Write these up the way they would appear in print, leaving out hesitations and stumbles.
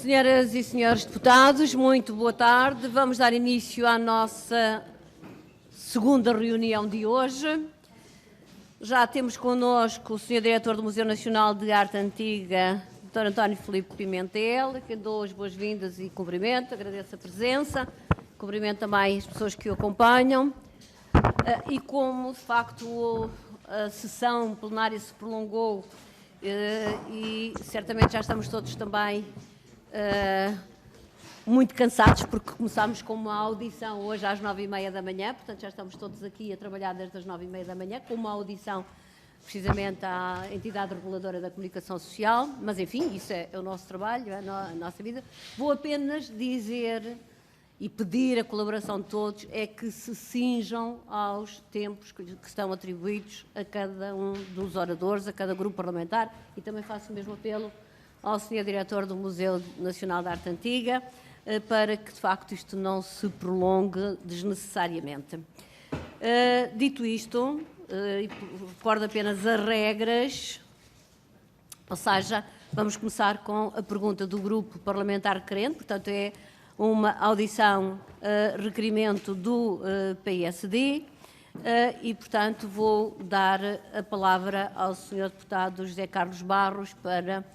Senhoras e senhores deputados, muito boa tarde. Vamos dar início à nossa segunda reunião de hoje. Já temos connosco o Sr. Diretor do Museu Nacional de Arte Antiga, Dr. António Filipe Pimentel, que dou as boas-vindas e cumprimento, agradeço a presença, cumprimento também as pessoas que o acompanham. E como, de facto, a sessão plenária se prolongou e certamente já estamos todos também muito cansados, porque começámos com uma audição hoje às 9h30 da manhã, portanto já estamos todos aqui a trabalhar desde as 9h30 da manhã, com uma audição precisamente à entidade reguladora da comunicação social, mas enfim, isso é o nosso trabalho, é a nossa vida. Vou apenas dizer e pedir a colaboração de todos é que se cinjam aos tempos que estão atribuídos a cada um dos oradores, a cada grupo parlamentar, e também faço o mesmo apelo ao Sr. Diretor do Museu Nacional de Arte Antiga, para que, de facto, isto não se prolongue desnecessariamente. Dito isto, recordo apenas as regras, ou seja, vamos começar com a pergunta do grupo parlamentar querente, portanto é uma audição requerimento do PSD e, portanto, vou dar a palavra ao Sr. Deputado José Carlos Barros para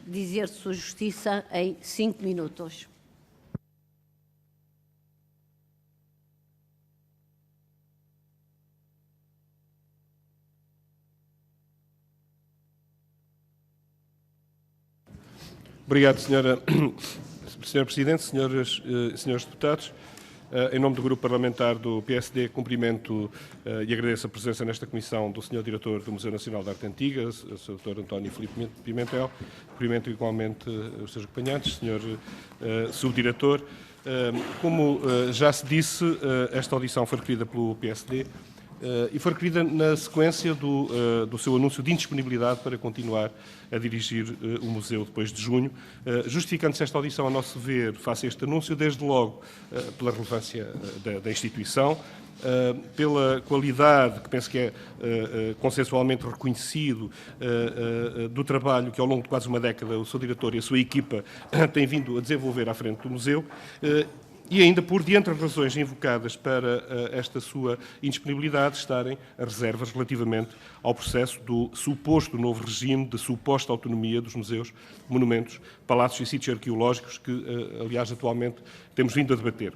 dizer sua justiça em 5 minutos. Obrigado, Sra. Presidente, senhoras e senhores deputados. Em nome do Grupo Parlamentar do PSD, cumprimento e agradeço a presença nesta comissão do Sr. Diretor do Museu Nacional de Arte Antiga, o Sr. Dr. António Filipe Pimentel. Cumprimento igualmente os seus acompanhantes, Sr. Subdiretor. Como já se disse, esta audição foi requerida pelo PSD e foi requerida na sequência do seu anúncio de indisponibilidade para continuar a dirigir o museu depois de junho, justificando-se esta audição, a nosso ver, face a este anúncio, desde logo pela relevância da instituição, pela qualidade, que penso que é consensualmente reconhecido, do trabalho que ao longo de quase uma década o seu diretor e a sua equipa têm vindo a desenvolver à frente do museu, e ainda por, de entre as razões invocadas para esta sua indisponibilidade, estarem as reservas relativamente ao processo do suposto novo regime de suposta autonomia dos museus, monumentos, palácios e sítios arqueológicos que, aliás, atualmente temos vindo a debater.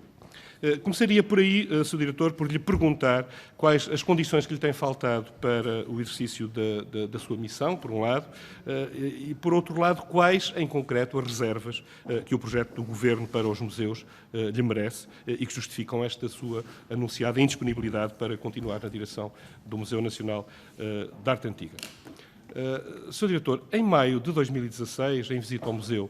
Começaria por aí, Sr. Diretor, por lhe perguntar quais as condições que lhe têm faltado para o exercício da sua missão, por um lado, e, por outro lado, quais, em concreto, as reservas que o projeto do Governo para os museus lhe merece e que justificam esta sua anunciada indisponibilidade para continuar na direção do Museu Nacional de Arte Antiga. Sr. Diretor, em maio de 2016, em visita ao Museu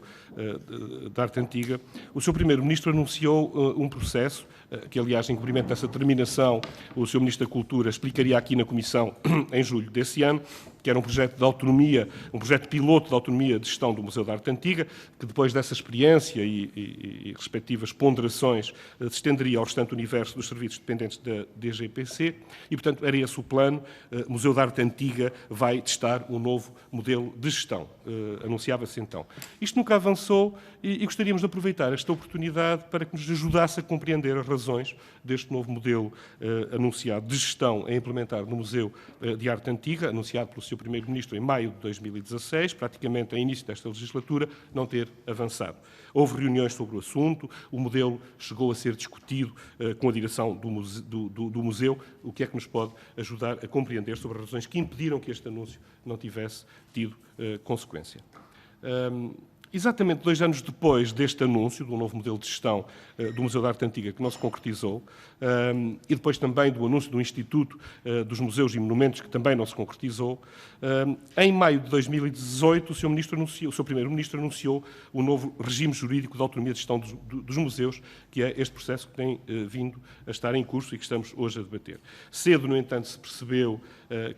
de Arte Antiga, o Sr. Primeiro-Ministro anunciou um processo, que aliás, em cumprimento dessa determinação, o Sr. Ministro da Cultura explicaria aqui na Comissão em julho desse ano, que era um projeto de autonomia, um projeto piloto de autonomia de gestão do Museu da Arte Antiga, que depois dessa experiência e respectivas ponderações se estenderia ao restante universo dos serviços dependentes da DGPC e, portanto, era esse o plano. O Museu da Arte Antiga vai testar um novo modelo de gestão. Anunciava-se então. Isto nunca avançou e gostaríamos de aproveitar esta oportunidade para que nos ajudasse a compreender as razões deste novo modelo anunciado de gestão a implementar no Museu de Arte Antiga, anunciado pelo Sr. Primeiro-Ministro em maio de 2016, praticamente a início desta legislatura, não ter avançado. Houve reuniões sobre o assunto, o modelo chegou a ser discutido com a direção do museu, o que é que nos pode ajudar a compreender sobre as razões que impediram que este anúncio não tivesse tido consequência. Exatamente 2 anos depois deste anúncio do novo modelo de gestão do Museu da Arte Antiga, que não se concretizou, e depois também do anúncio do Instituto dos Museus e Monumentos, que também não se concretizou, em maio de 2018, o Sr. Primeiro-Ministro anunciou o novo regime jurídico de autonomia de gestão dos museus, que é este processo que tem vindo a estar em curso e que estamos hoje a debater. Cedo, no entanto, se percebeu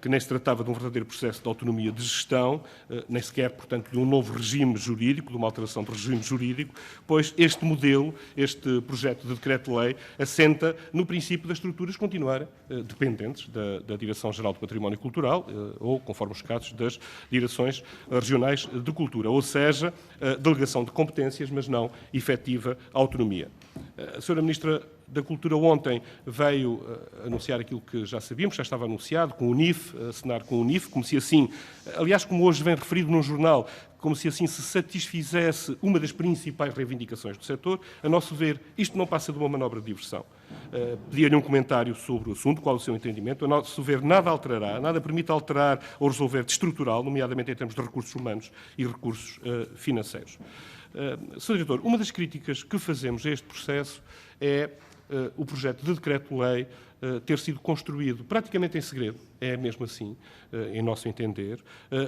que nem se tratava de um verdadeiro processo de autonomia de gestão, nem sequer, portanto, de um novo regime jurídico, jurídico, de uma alteração de regime jurídico, pois este modelo, este projeto de decreto-lei, assenta no princípio das estruturas continuarem dependentes da Direção-Geral do Património Cultural ou, conforme os casos, das Direções Regionais de Cultura, ou seja, delegação de competências, mas não efetiva autonomia. A Sra. Ministra da Cultura ontem veio anunciar aquilo que já sabíamos, já estava anunciado, com o NIF, assinar com o NIF, como se assim, aliás, como hoje vem referido num jornal, como se assim se satisfizesse uma das principais reivindicações do setor. A nosso ver, isto não passa de uma manobra de diversão. Pedia-lhe um comentário sobre o assunto, qual o seu entendimento. A nosso ver, nada alterará, nada permite alterar ou resolver de estrutural, nomeadamente em termos de recursos humanos e recursos financeiros. Sr. Diretor, uma das críticas que fazemos a este processo é o projeto de decreto-lei ter sido construído praticamente em segredo, é mesmo assim, em nosso entender,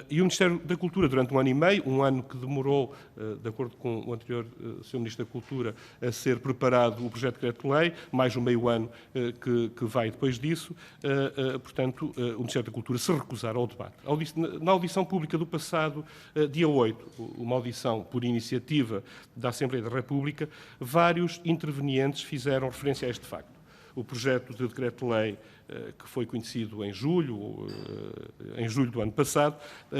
e o Ministério da Cultura, durante 1 ano e meio, um ano que demorou, de acordo com o anterior Sr. Ministro da Cultura, a ser preparado o projeto de decreto-lei, mais um meio ano que vai depois disso, portanto, o Ministério da Cultura se recusar ao debate. Na audição pública do passado dia 8, uma audição por iniciativa da Assembleia da República, vários intervenientes fizeram referência a este facto. O projeto de decreto-lei, que foi conhecido em julho do ano passado,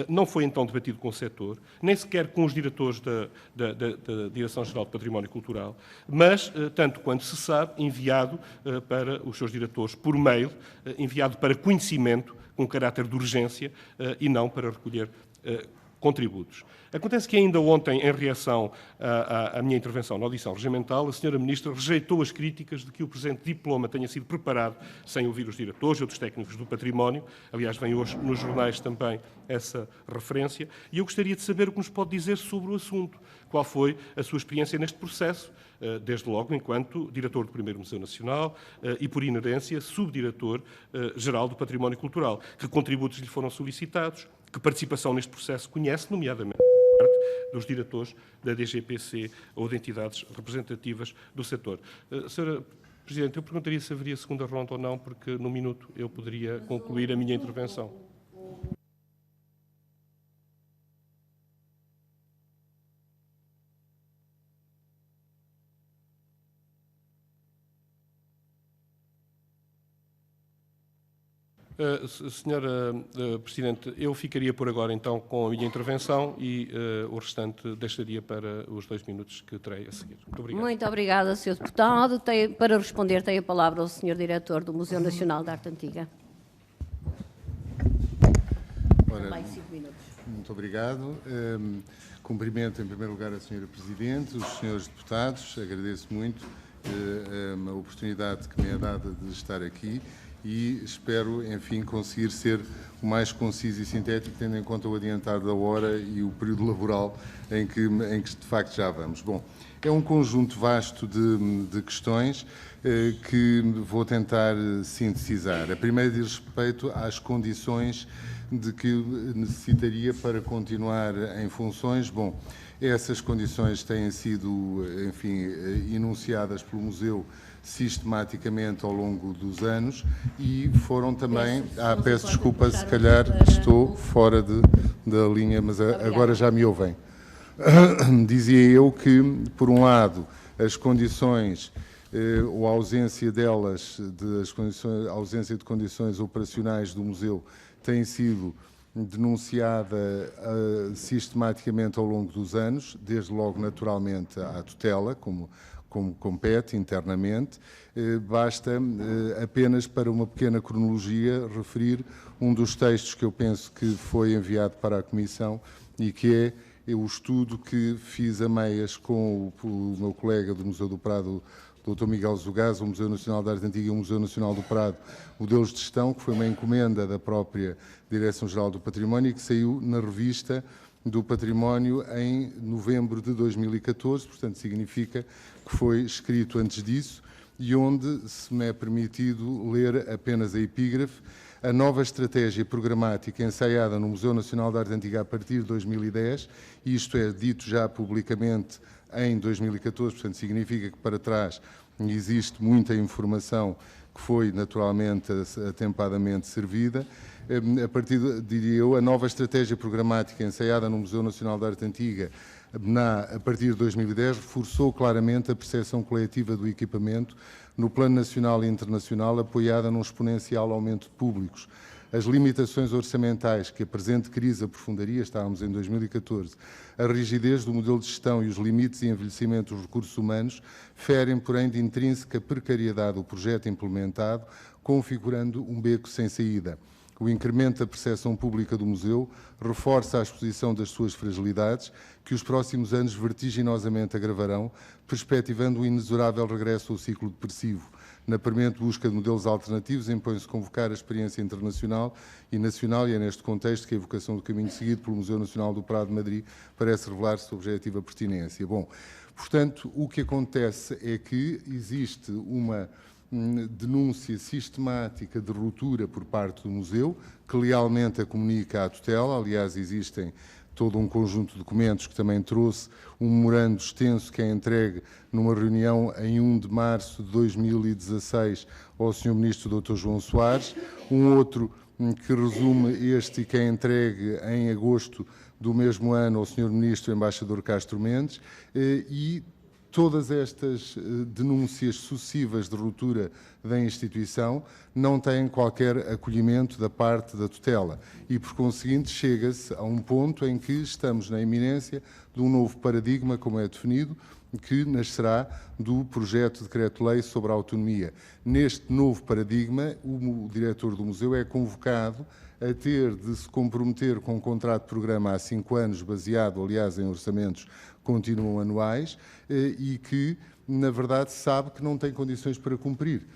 não foi então debatido com o setor, nem sequer com os diretores da Direção-Geral do Património Cultural, mas, tanto quanto se sabe, enviado para os seus diretores por mail, enviado para conhecimento, com caráter de urgência, e não para recolher contributos. Acontece que ainda ontem, em reação à minha intervenção na audição regimental, a Sra. Ministra rejeitou as críticas de que o presente diploma tenha sido preparado sem ouvir os diretores e outros técnicos do património. Aliás, vem hoje nos jornais também essa referência. E eu gostaria de saber o que nos pode dizer sobre o assunto. Qual foi a sua experiência neste processo, desde logo enquanto diretor do Primeiro Museu Nacional e, por inerência, subdiretor-geral do Património Cultural. Que contributos lhe foram solicitados? Que participação neste processo conhece, nomeadamente dos diretores da DGPC ou de entidades representativas do setor. Sra. Presidente, eu perguntaria se haveria segunda ronda ou não, porque num minuto eu poderia concluir a minha intervenção. Senhora Presidente, eu ficaria por agora então com a minha intervenção e o restante deixaria para os 2 minutos que terei a seguir. Muito obrigado. Muito obrigada, Sr. Deputado. Para responder, tem a palavra o Sr. Diretor do Museu Nacional de Arte Antiga. Ora, Mais 5 minutos. muito obrigado. Cumprimento, em primeiro lugar, a Sra. Presidente, os senhores deputados. Agradeço muito a oportunidade que me é dada de estar aqui e espero, enfim, conseguir ser o mais conciso e sintético, tendo em conta o adiantar da hora e o período laboral em que de facto já vamos. Bom, é um conjunto vasto de questões que vou tentar sintetizar. A primeira diz respeito às condições de que necessitaria para continuar em funções. Bom, essas condições têm sido, enfim, enunciadas pelo Museu sistematicamente ao longo dos anos e foram também... peço desculpa, se calhar estou fora da linha, mas agora já me ouvem. Dizia eu que, por um lado, as condições ou a ausência delas, a ausência de condições operacionais do museu tem sido denunciada sistematicamente ao longo dos anos, desde logo naturalmente à tutela, como compete internamente. Basta apenas, para uma pequena cronologia, referir um dos textos que eu penso que foi enviado para a Comissão e que é o estudo que fiz a meias com o meu colega do Museu do Prado, Dr. Miguel Zugaz, o Museu Nacional de Arte Antiga e o Museu Nacional do Prado, Modelos de Gestão, que foi uma encomenda da própria Direção-Geral do Património e que saiu na revista do Património em novembro de 2014, portanto significa que foi escrito antes disso e onde se me é permitido ler apenas a epígrafe: a nova estratégia programática ensaiada no Museu Nacional de Arte Antiga a partir de 2010, e isto é dito já publicamente em 2014, portanto significa que para trás existe muita informação que foi naturalmente atempadamente servida. a partir, diria eu, a nova estratégia programática ensaiada no Museu Nacional da Arte Antiga, a partir de 2010, reforçou claramente a percepção coletiva do equipamento no plano nacional e internacional, apoiada num exponencial aumento de públicos. As limitações orçamentais que a presente crise aprofundaria, estávamos em 2014, a rigidez do modelo de gestão e os limites e envelhecimento dos recursos humanos ferem, porém, de intrínseca precariedade o projeto implementado, configurando um beco sem saída. O incremento da percepção pública do museu reforça a exposição das suas fragilidades, que os próximos anos vertiginosamente agravarão, perspectivando um inexorável regresso ao ciclo depressivo. Na premente busca de modelos alternativos, impõe-se convocar a experiência internacional e nacional, e é neste contexto que a evocação do caminho seguido pelo Museu Nacional do Prado de Madrid parece revelar-se objetiva pertinência. Bom, portanto, o que acontece é que existe uma denúncia sistemática de ruptura por parte do museu, que lealmente a comunica à tutela. Aliás, existem todo um conjunto de documentos que também trouxe, um memorando extenso que é entregue numa reunião em 1 de março de 2016 ao Sr. Ministro Dr. João Soares, um outro que resume este e que é entregue em agosto do mesmo ano ao Sr. Ministro Embaixador Castro Mendes, e todas estas denúncias sucessivas de ruptura da instituição não têm qualquer acolhimento da parte da tutela e, por conseguinte, chega-se a um ponto em que estamos na iminência de um novo paradigma, como é definido, que nascerá do projeto de decreto-lei sobre a autonomia. Neste novo paradigma, o diretor do museu é convocado a ter de se comprometer com um contrato de programa há 5 anos, baseado, aliás, em orçamentos continuam anuais, e que, na verdade, sabe que não tem condições para cumprir.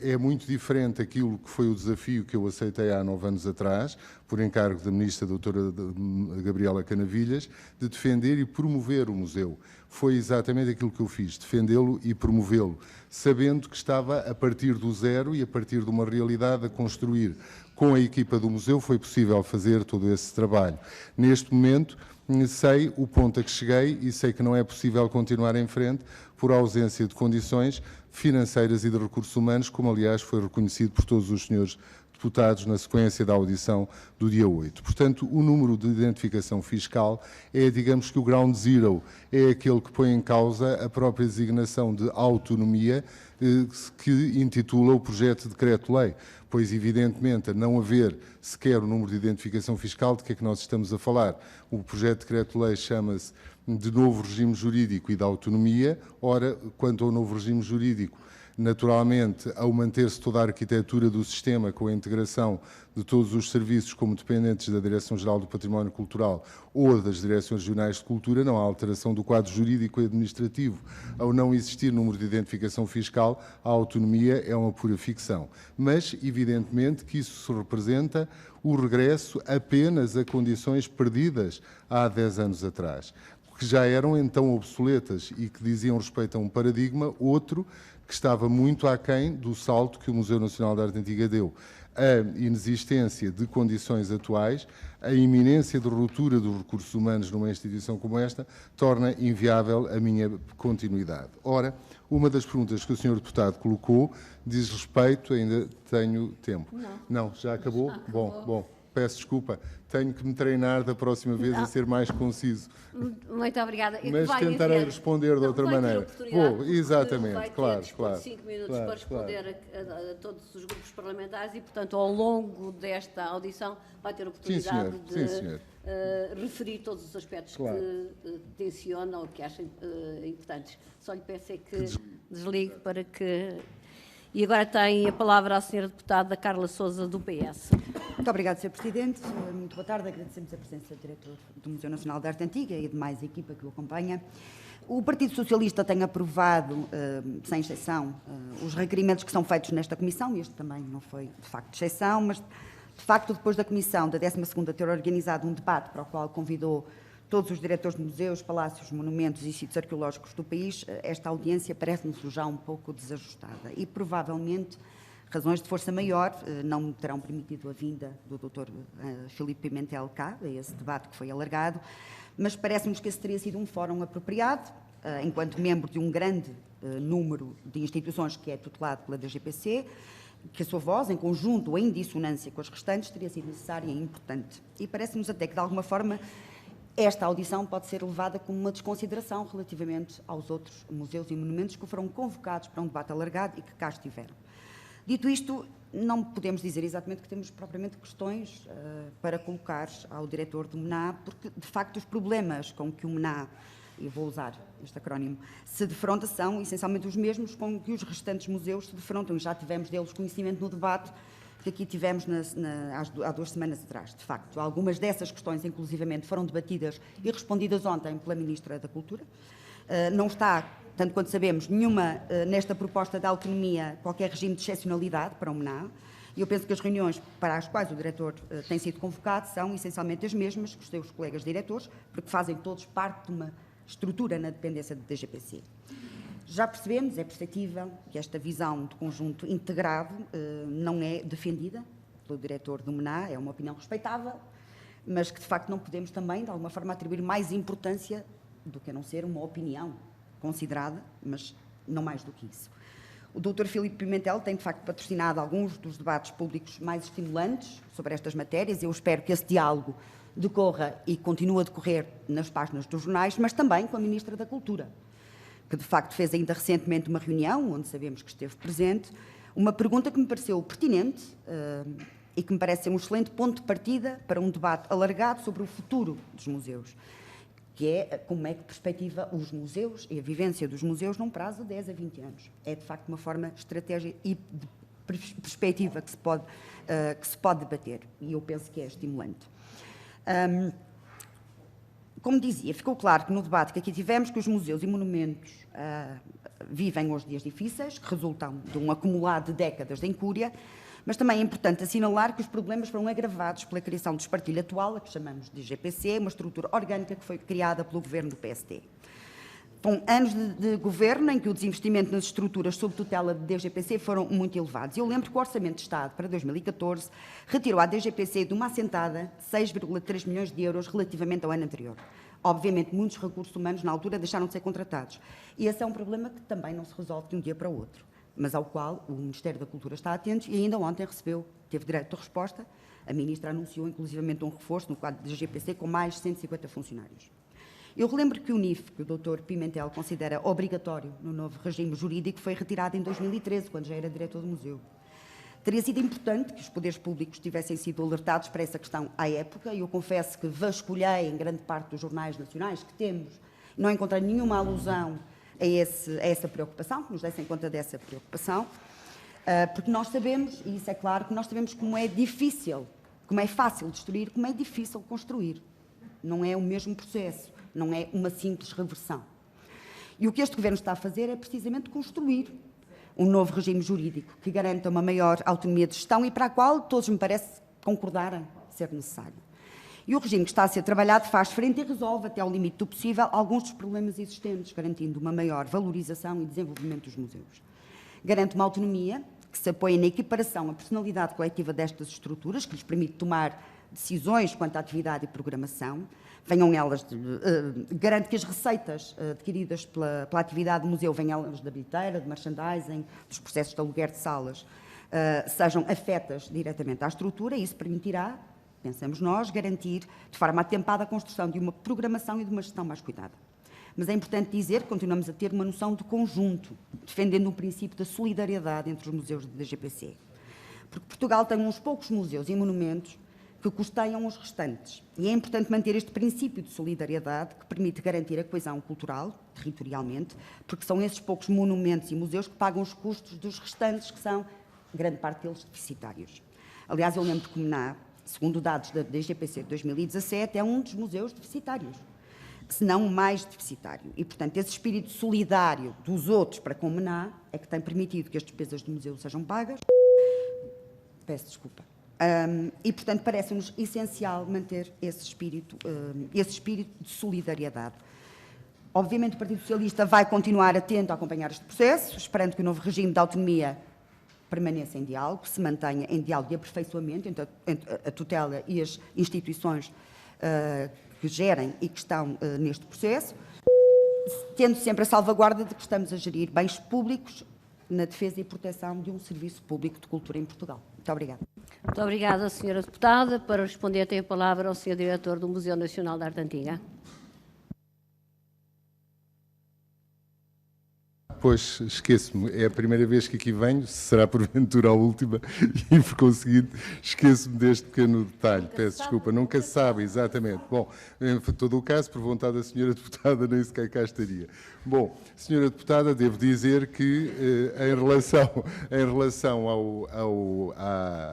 É muito diferente aquilo que foi o desafio que eu aceitei há 9 anos atrás, por encargo da Ministra doutora Gabriela Canavilhas, de defender e promover o museu. Foi exatamente aquilo que eu fiz, defendê-lo e promovê-lo, sabendo que estava a partir do zero e a partir de uma realidade a construir. Com a equipa do museu foi possível fazer todo esse trabalho. Neste momento, sei o ponto a que cheguei e sei que não é possível continuar em frente por ausência de condições financeiras e de recursos humanos, como aliás foi reconhecido por todos os senhores deputados na sequência da audição do dia 8. Portanto, o número de identificação fiscal é, digamos que o ground zero, é aquele que põe em causa a própria designação de autonomia que intitula o projeto de decreto-lei, pois evidentemente a não haver sequer o número de identificação fiscal, de que é que nós estamos a falar? O projeto de decreto-lei chama-se de novo regime jurídico e da autonomia. Ora, quanto ao novo regime jurídico, naturalmente, ao manter-se toda a arquitetura do sistema com a integração de todos os serviços como dependentes da Direção-Geral do Património Cultural ou das Direções Regionais de Cultura, não há alteração do quadro jurídico e administrativo. Ao não existir número de identificação fiscal, a autonomia é uma pura ficção. Mas, evidentemente, que isso representa o regresso apenas a condições perdidas há 10 anos atrás, que já eram então obsoletas e que diziam respeito a um paradigma, outro que estava muito aquém do salto que o Museu Nacional da Arte Antiga deu. A inexistência de condições atuais, a iminência de ruptura dos recursos humanos numa instituição como esta, torna inviável a minha continuidade. Ora, uma das perguntas que o Sr. Deputado colocou diz respeito, ainda tenho tempo. Não, já acabou? Bom, peço desculpa. Tenho que me treinar da próxima vez a ser mais conciso. Muito obrigada. Mas tentarei responder de outra maneira. Exatamente, claro. 5 minutos para responder a todos os grupos parlamentares e, portanto, ao longo desta audição vai ter a oportunidade de referir todos os aspectos que tensionam ou que acham importantes. Só lhe peço é que desligue para que... E agora tem a palavra a Sra. Deputada Carla Sousa, do PS. Muito obrigada, Sr. Presidente. Muito boa tarde. Agradecemos a presença do diretor do Museu Nacional da Arte Antiga e demais a equipa que o acompanha. O Partido Socialista tem aprovado, sem exceção, os requerimentos que são feitos nesta comissão. Este também não foi, de facto, exceção, mas, de facto, depois da comissão da 12ª ter organizado um debate para o qual convidou todos os diretores de museus, palácios, monumentos e sítios arqueológicos do país, esta audiência parece-nos já um pouco desajustada e, provavelmente, razões de força maior não me terão permitido a vinda do Dr. Filipe Pimentel cá, a esse debate que foi alargado, mas parece-nos que esse teria sido um fórum apropriado, enquanto membro de um grande número de instituições que é tutelado pela DGPC, que a sua voz, em conjunto ou em dissonância com as restantes, teria sido necessária e importante. E parece-nos até que, de alguma forma, esta audição pode ser levada como uma desconsideração relativamente aos outros museus e monumentos que foram convocados para um debate alargado e que cá estiveram. Dito isto, não podemos dizer exatamente que temos propriamente questões para colocar ao diretor do MNA, porque, de facto, os problemas com que o MNA, e vou usar este acrónimo, se defronta são essencialmente os mesmos com que os restantes museus se defrontam, e já tivemos deles conhecimento no debate que aqui tivemos há 2 semanas atrás. De facto, algumas dessas questões, inclusivamente, foram debatidas e respondidas ontem pela Ministra da Cultura. Não está, tanto quanto sabemos, nenhuma, nesta proposta de autonomia, qualquer regime de excepcionalidade para o MNA. E eu penso que as reuniões para as quais o diretor tem sido convocado são essencialmente as mesmas que os seus colegas diretores, porque fazem todos parte de uma estrutura na dependência do DGPC. Já percebemos, é perceptível, que esta visão de conjunto integrado não é defendida pelo diretor do MNA, é uma opinião respeitável, mas que de facto não podemos também, de alguma forma, atribuir mais importância do que a não ser uma opinião considerada, mas não mais do que isso. O Dr. Filipe Pimentel tem, de facto, patrocinado alguns dos debates públicos mais estimulantes sobre estas matérias. Eu espero que esse diálogo decorra e continue a decorrer nas páginas dos jornais, mas também com a Ministra da Cultura, que de facto fez ainda recentemente uma reunião, onde sabemos que esteve presente, uma pergunta que me pareceu pertinente e que me parece ser um excelente ponto de partida para um debate alargado sobre o futuro dos museus, que é como é que perspectiva os museus e a vivência dos museus num prazo de 10 a 20 anos. É, de facto, uma forma de estratégia e de perspectiva que se pode debater, e eu penso que é estimulante. Como dizia, ficou claro que no debate que aqui tivemos que os museus e monumentos vivem hoje dias difíceis, que resultam de um acumulado de décadas de incúria, mas também é importante assinalar que os problemas foram agravados pela criação do espartilho atual, a que chamamos de DGPC, uma estrutura orgânica que foi criada pelo governo do PSD. Foram anos de governo em que o desinvestimento nas estruturas sob tutela de DGPC foram muito elevados. Eu lembro que o Orçamento de Estado para 2014 retirou à DGPC de uma assentada 6,3 milhões de euros relativamente ao ano anterior. Obviamente, muitos recursos humanos na altura deixaram de ser contratados. E esse é um problema que também não se resolve de um dia para o outro, mas ao qual o Ministério da Cultura está atento e ainda ontem teve direito de resposta. A Ministra anunciou, inclusivamente, um reforço no quadro da DGPC com mais 150 funcionários. Eu relembro que o NIF, que o Dr. Pimentel considera obrigatório no novo regime jurídico, foi retirado em 2013, quando já era diretor do museu. Teria sido importante que os poderes públicos tivessem sido alertados para essa questão à época, e eu confesso que vasculhei em grande parte dos jornais nacionais que temos, não encontrei nenhuma alusão a essa preocupação, que nos dessem conta dessa preocupação, porque nós sabemos, e isso é claro, que nós sabemos como é difícil, como é fácil destruir, como é difícil construir. Não é o mesmo processo. Não é uma simples reversão. E o que este Governo está a fazer é precisamente construir um novo regime jurídico que garanta uma maior autonomia de gestão e para a qual todos me parece concordarem ser necessário. E o regime que está a ser trabalhado faz frente e resolve, até ao limite do possível, alguns dos problemas existentes, garantindo uma maior valorização e desenvolvimento dos museus. Garante uma autonomia que se apoia na equiparação à personalidade coletiva destas estruturas, que lhes permite tomar decisões quanto à atividade e programação. Garante que as receitas adquiridas pela atividade do museu, venham elas da bilheteira, de merchandising, dos processos de aluguer de salas, sejam afetas diretamente à estrutura, e isso permitirá, pensamos nós, garantir de forma atempada a construção de uma programação e de uma gestão mais cuidada. Mas é importante dizer que continuamos a ter uma noção de conjunto, defendendo o princípio da solidariedade entre os museus da DGPC. Porque Portugal tem uns poucos museus e monumentos que custeiam os restantes. E é importante manter este princípio de solidariedade que permite garantir a coesão cultural, territorialmente, porque são esses poucos monumentos e museus que pagam os custos dos restantes, que são, grande parte deles, deficitários. Aliás, eu lembro que o MNA, segundo dados da DGPC de 2017, é um dos museus deficitários, se não o mais deficitário. E, portanto, esse espírito solidário dos outros para com o MNA é que tem permitido que as despesas do museu sejam pagas. Peço desculpa. E, portanto, parece-nos essencial manter esse espírito de solidariedade. Obviamente, o Partido Socialista vai continuar atento a acompanhar este processo, esperando que o novo regime de autonomia permaneça em diálogo, se mantenha em diálogo de aperfeiçoamento entre a tutela e as instituições que gerem e que estão neste processo, tendo sempre a salvaguarda de que estamos a gerir bens públicos na defesa e proteção de um serviço público de cultura em Portugal. Muito obrigada. Muito obrigada, Sra. Deputada. Para responder, tem a palavra o Sr. Diretor do Museu Nacional de Arte Antiga. Pois, esqueço-me, é a primeira vez que aqui venho, será porventura a última, e por conseguinte esqueço-me deste pequeno detalhe. Peço desculpa, nunca se sabe, exatamente. Bom, em todo o caso, por vontade da Sra. Deputada, nem sequer cá estaria. Bom, Sra. Deputada, devo dizer que em relação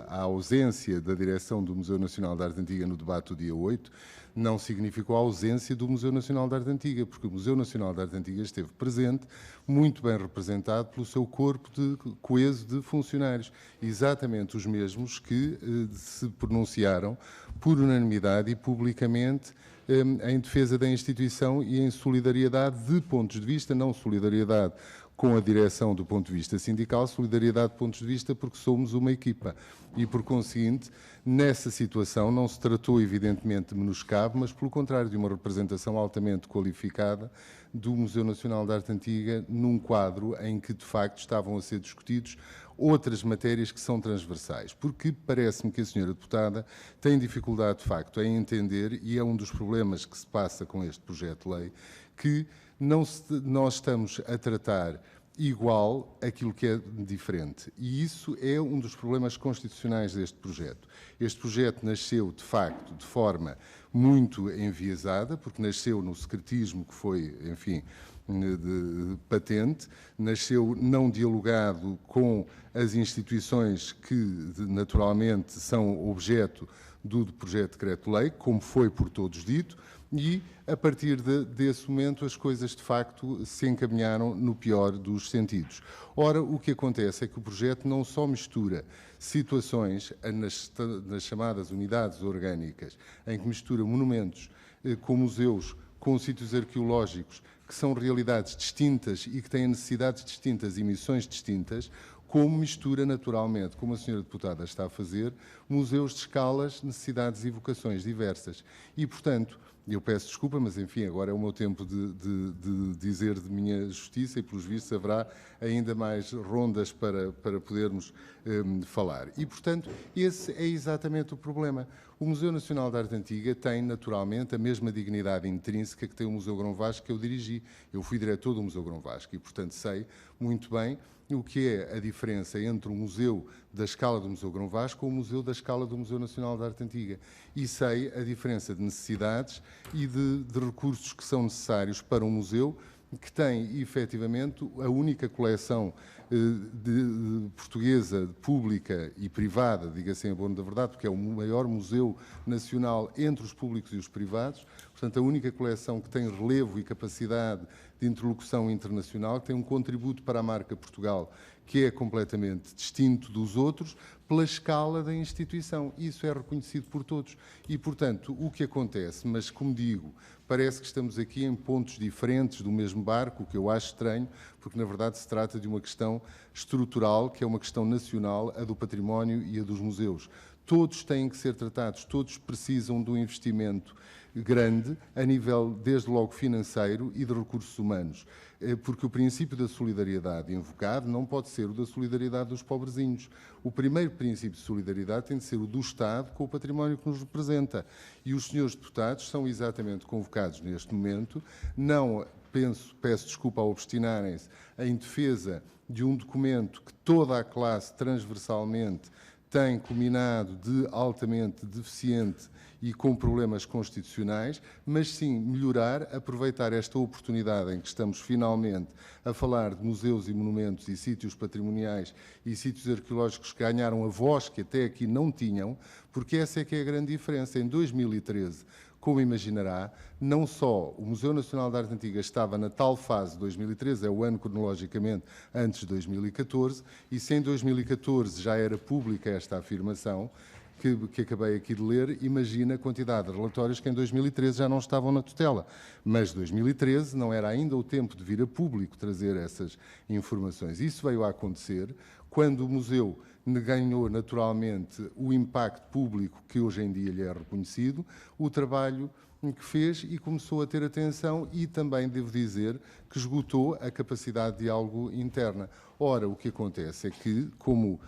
à ausência da direção do Museu Nacional de Arte Antiga no debate do dia 8, não significou a ausência do Museu Nacional de Arte Antiga, porque o Museu Nacional de Arte Antiga esteve presente, muito bem representado pelo seu corpo coeso de funcionários, exatamente os mesmos que se pronunciaram por unanimidade e publicamente em defesa da instituição e em solidariedade de pontos de vista, não solidariedade com a direção do ponto de vista sindical, solidariedade de pontos de vista porque somos uma equipa. E, por conseguinte, nessa situação não se tratou, evidentemente, de menoscabo, mas, pelo contrário, de uma representação altamente qualificada do Museu Nacional de Arte Antiga num quadro em que, de facto, estavam a ser discutidos outras matérias que são transversais, porque parece-me que a Sra. Deputada tem dificuldade, de facto, em entender, e é um dos problemas que se passa com este projeto de lei, que nós estamos a tratar igual aquilo que é diferente. E isso é um dos problemas constitucionais deste projeto. Este projeto nasceu, de facto, de forma muito enviesada, porque nasceu no secretismo que foi, enfim, patente, nasceu não dialogado com as instituições que, naturalmente, são objeto do projeto de decreto-lei, como foi por todos dito, e, a partir desse momento, as coisas, de facto, se encaminharam no pior dos sentidos. Ora, o que acontece é que o projeto não só mistura situações nas chamadas unidades orgânicas, em que mistura monumentos com museus, com sítios arqueológicos, que são realidades distintas e que têm necessidades distintas e missões distintas, como mistura naturalmente, como a Sra. Deputada está a fazer, museus de escalas, necessidades e vocações diversas. E, portanto, eu peço desculpa, mas, enfim, agora é o meu tempo de dizer de minha justiça e, pelos vistos, haverá ainda mais rondas para podermos falar. E, portanto, esse é exatamente o problema. O Museu Nacional de Arte Antiga tem, naturalmente, a mesma dignidade intrínseca que tem o Museu Grão Vasco que eu dirigi. Eu fui diretor do Museu Grão Vasco e, portanto, sei muito bem o que é a diferença entre o museu da escala do Museu Grão Vasco ou o museu da escala do Museu Nacional de Arte Antiga. E sei a diferença de necessidades e de recursos que são necessários para um museu que tem, efetivamente, a única coleção portuguesa, pública e privada, diga-se em abono da verdade, porque é o maior museu nacional entre os públicos e os privados, portanto, a única coleção que tem relevo e capacidade de interlocução internacional, que tem um contributo para a marca Portugal, que é completamente distinto dos outros, pela escala da instituição. Isso é reconhecido por todos. E, portanto, o que acontece, mas, como digo, parece que estamos aqui em pontos diferentes do mesmo barco, o que eu acho estranho, porque, na verdade, se trata de uma questão estrutural, que é uma questão nacional, a do património e a dos museus. Todos têm que ser tratados, todos precisam de um investimento grande, a nível, desde logo, financeiro e de recursos humanos, porque o princípio da solidariedade invocado não pode ser o da solidariedade dos pobrezinhos. O primeiro princípio de solidariedade tem de ser o do Estado com o património que nos representa. E os senhores deputados são exatamente convocados neste momento, não peço desculpa ao obstinarem-se em defesa de um documento que toda a classe transversalmente tem culminado de altamente deficiente e com problemas constitucionais, mas sim melhorar, aproveitar esta oportunidade em que estamos finalmente a falar de museus e monumentos e sítios patrimoniais e sítios arqueológicos que ganharam a voz que até aqui não tinham, porque essa é que é a grande diferença. Em 2013, como imaginará, não só o Museu Nacional de Arte Antiga estava na tal fase, 2013 é o ano cronologicamente antes de 2014, e se em 2014 já era pública esta afirmação, que acabei aqui de ler, imagina a quantidade de relatórios que em 2013 já não estavam na tutela. Mas 2013 não era ainda o tempo de vir a público trazer essas informações. Isso veio a acontecer Quando o museu ganhou naturalmente o impacto público que hoje em dia lhe é reconhecido, o trabalho que fez e começou a ter atenção e também, devo dizer, que esgotou a capacidade de diálogo interna. Ora, o que acontece é que, como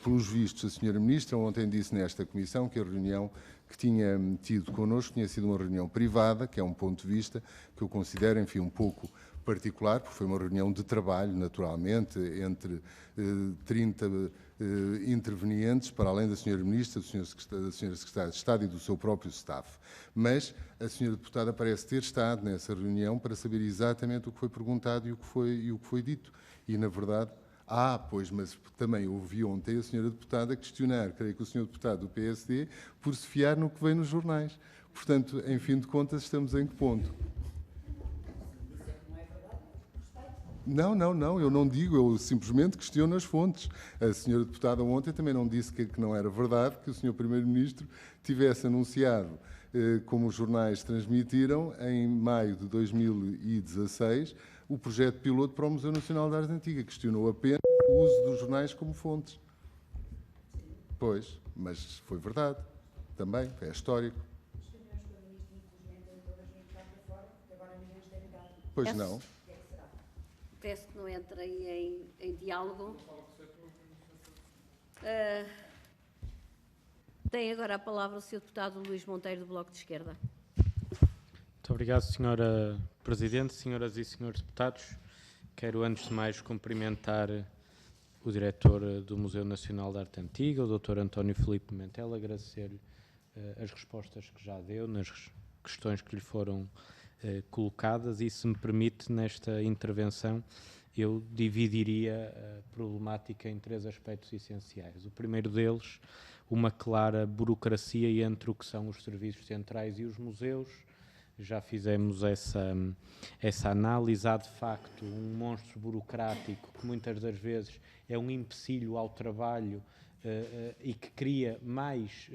pelos vistos a Sra. Ministra ontem disse nesta Comissão que a reunião que tinha tido connosco tinha sido uma reunião privada, que é um ponto de vista que eu considero, enfim, um pouco particular, porque foi uma reunião de trabalho, naturalmente, entre 30 intervenientes, para além da Sra. Ministra, da Sra. Secretária de Estado e do seu próprio staff. Mas a Sra. Deputada parece ter estado nessa reunião para saber exatamente o que foi perguntado e o que foi dito. E, na verdade, pois, mas também ouvi ontem a Sra. Deputada questionar, creio que o Sr. Deputado do PSD, por se fiar no que vem nos jornais. Portanto, em fim de contas, estamos em que ponto? Não, eu não digo, eu simplesmente questiono as fontes. A Sra. Deputada ontem também não disse que não era verdade que o Sr. Primeiro-Ministro tivesse anunciado, como os jornais transmitiram, em maio de 2016, o projeto piloto para o Museu Nacional da Arte Antiga. Questionou apenas o uso dos jornais como fontes. Pois, mas foi verdade, também, é histórico. Pois não. Peço que não entre aí em diálogo. Tem agora a palavra o Sr. Deputado Luís Monteiro, do Bloco de Esquerda. Muito obrigado, Sra. Presidente, senhoras e senhores deputados. Quero, antes de mais, cumprimentar o diretor do Museu Nacional de Arte Antiga, o Dr. António Filipe Pimentel, agradecer-lhe as respostas que já deu nas questões que lhe foram colocadas e, se me permite, nesta intervenção, eu dividiria a problemática em 3 aspectos essenciais. O primeiro deles, uma clara burocracia entre o que são os serviços centrais e os museus. Já fizemos essa análise. Há, de facto, um monstro burocrático que muitas das vezes é um empecilho ao trabalho e que cria mais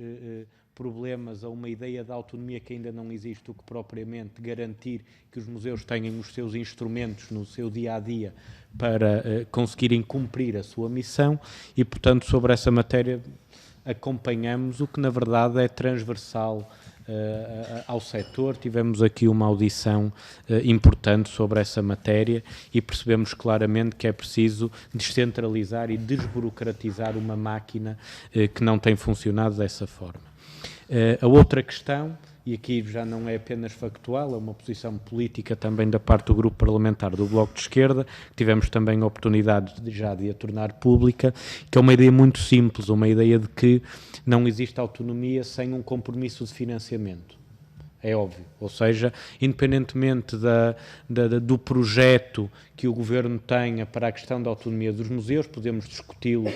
problemas a uma ideia de autonomia que ainda não existe do que propriamente garantir que os museus tenham os seus instrumentos no seu dia-a-dia para conseguirem cumprir a sua missão e, portanto, sobre essa matéria acompanhamos o que, na verdade, é transversal ao setor. Tivemos aqui uma audição importante sobre essa matéria e percebemos claramente que é preciso descentralizar e desburocratizar uma máquina que não tem funcionado dessa forma. A outra questão, e aqui já não é apenas factual, é uma posição política também da parte do Grupo Parlamentar do Bloco de Esquerda, que tivemos também a oportunidade de a tornar pública, que é uma ideia muito simples, uma ideia de que não existe autonomia sem um compromisso de financiamento. É óbvio, ou seja, independentemente do projeto que o Governo tenha para a questão da autonomia dos museus, podemos discuti-lo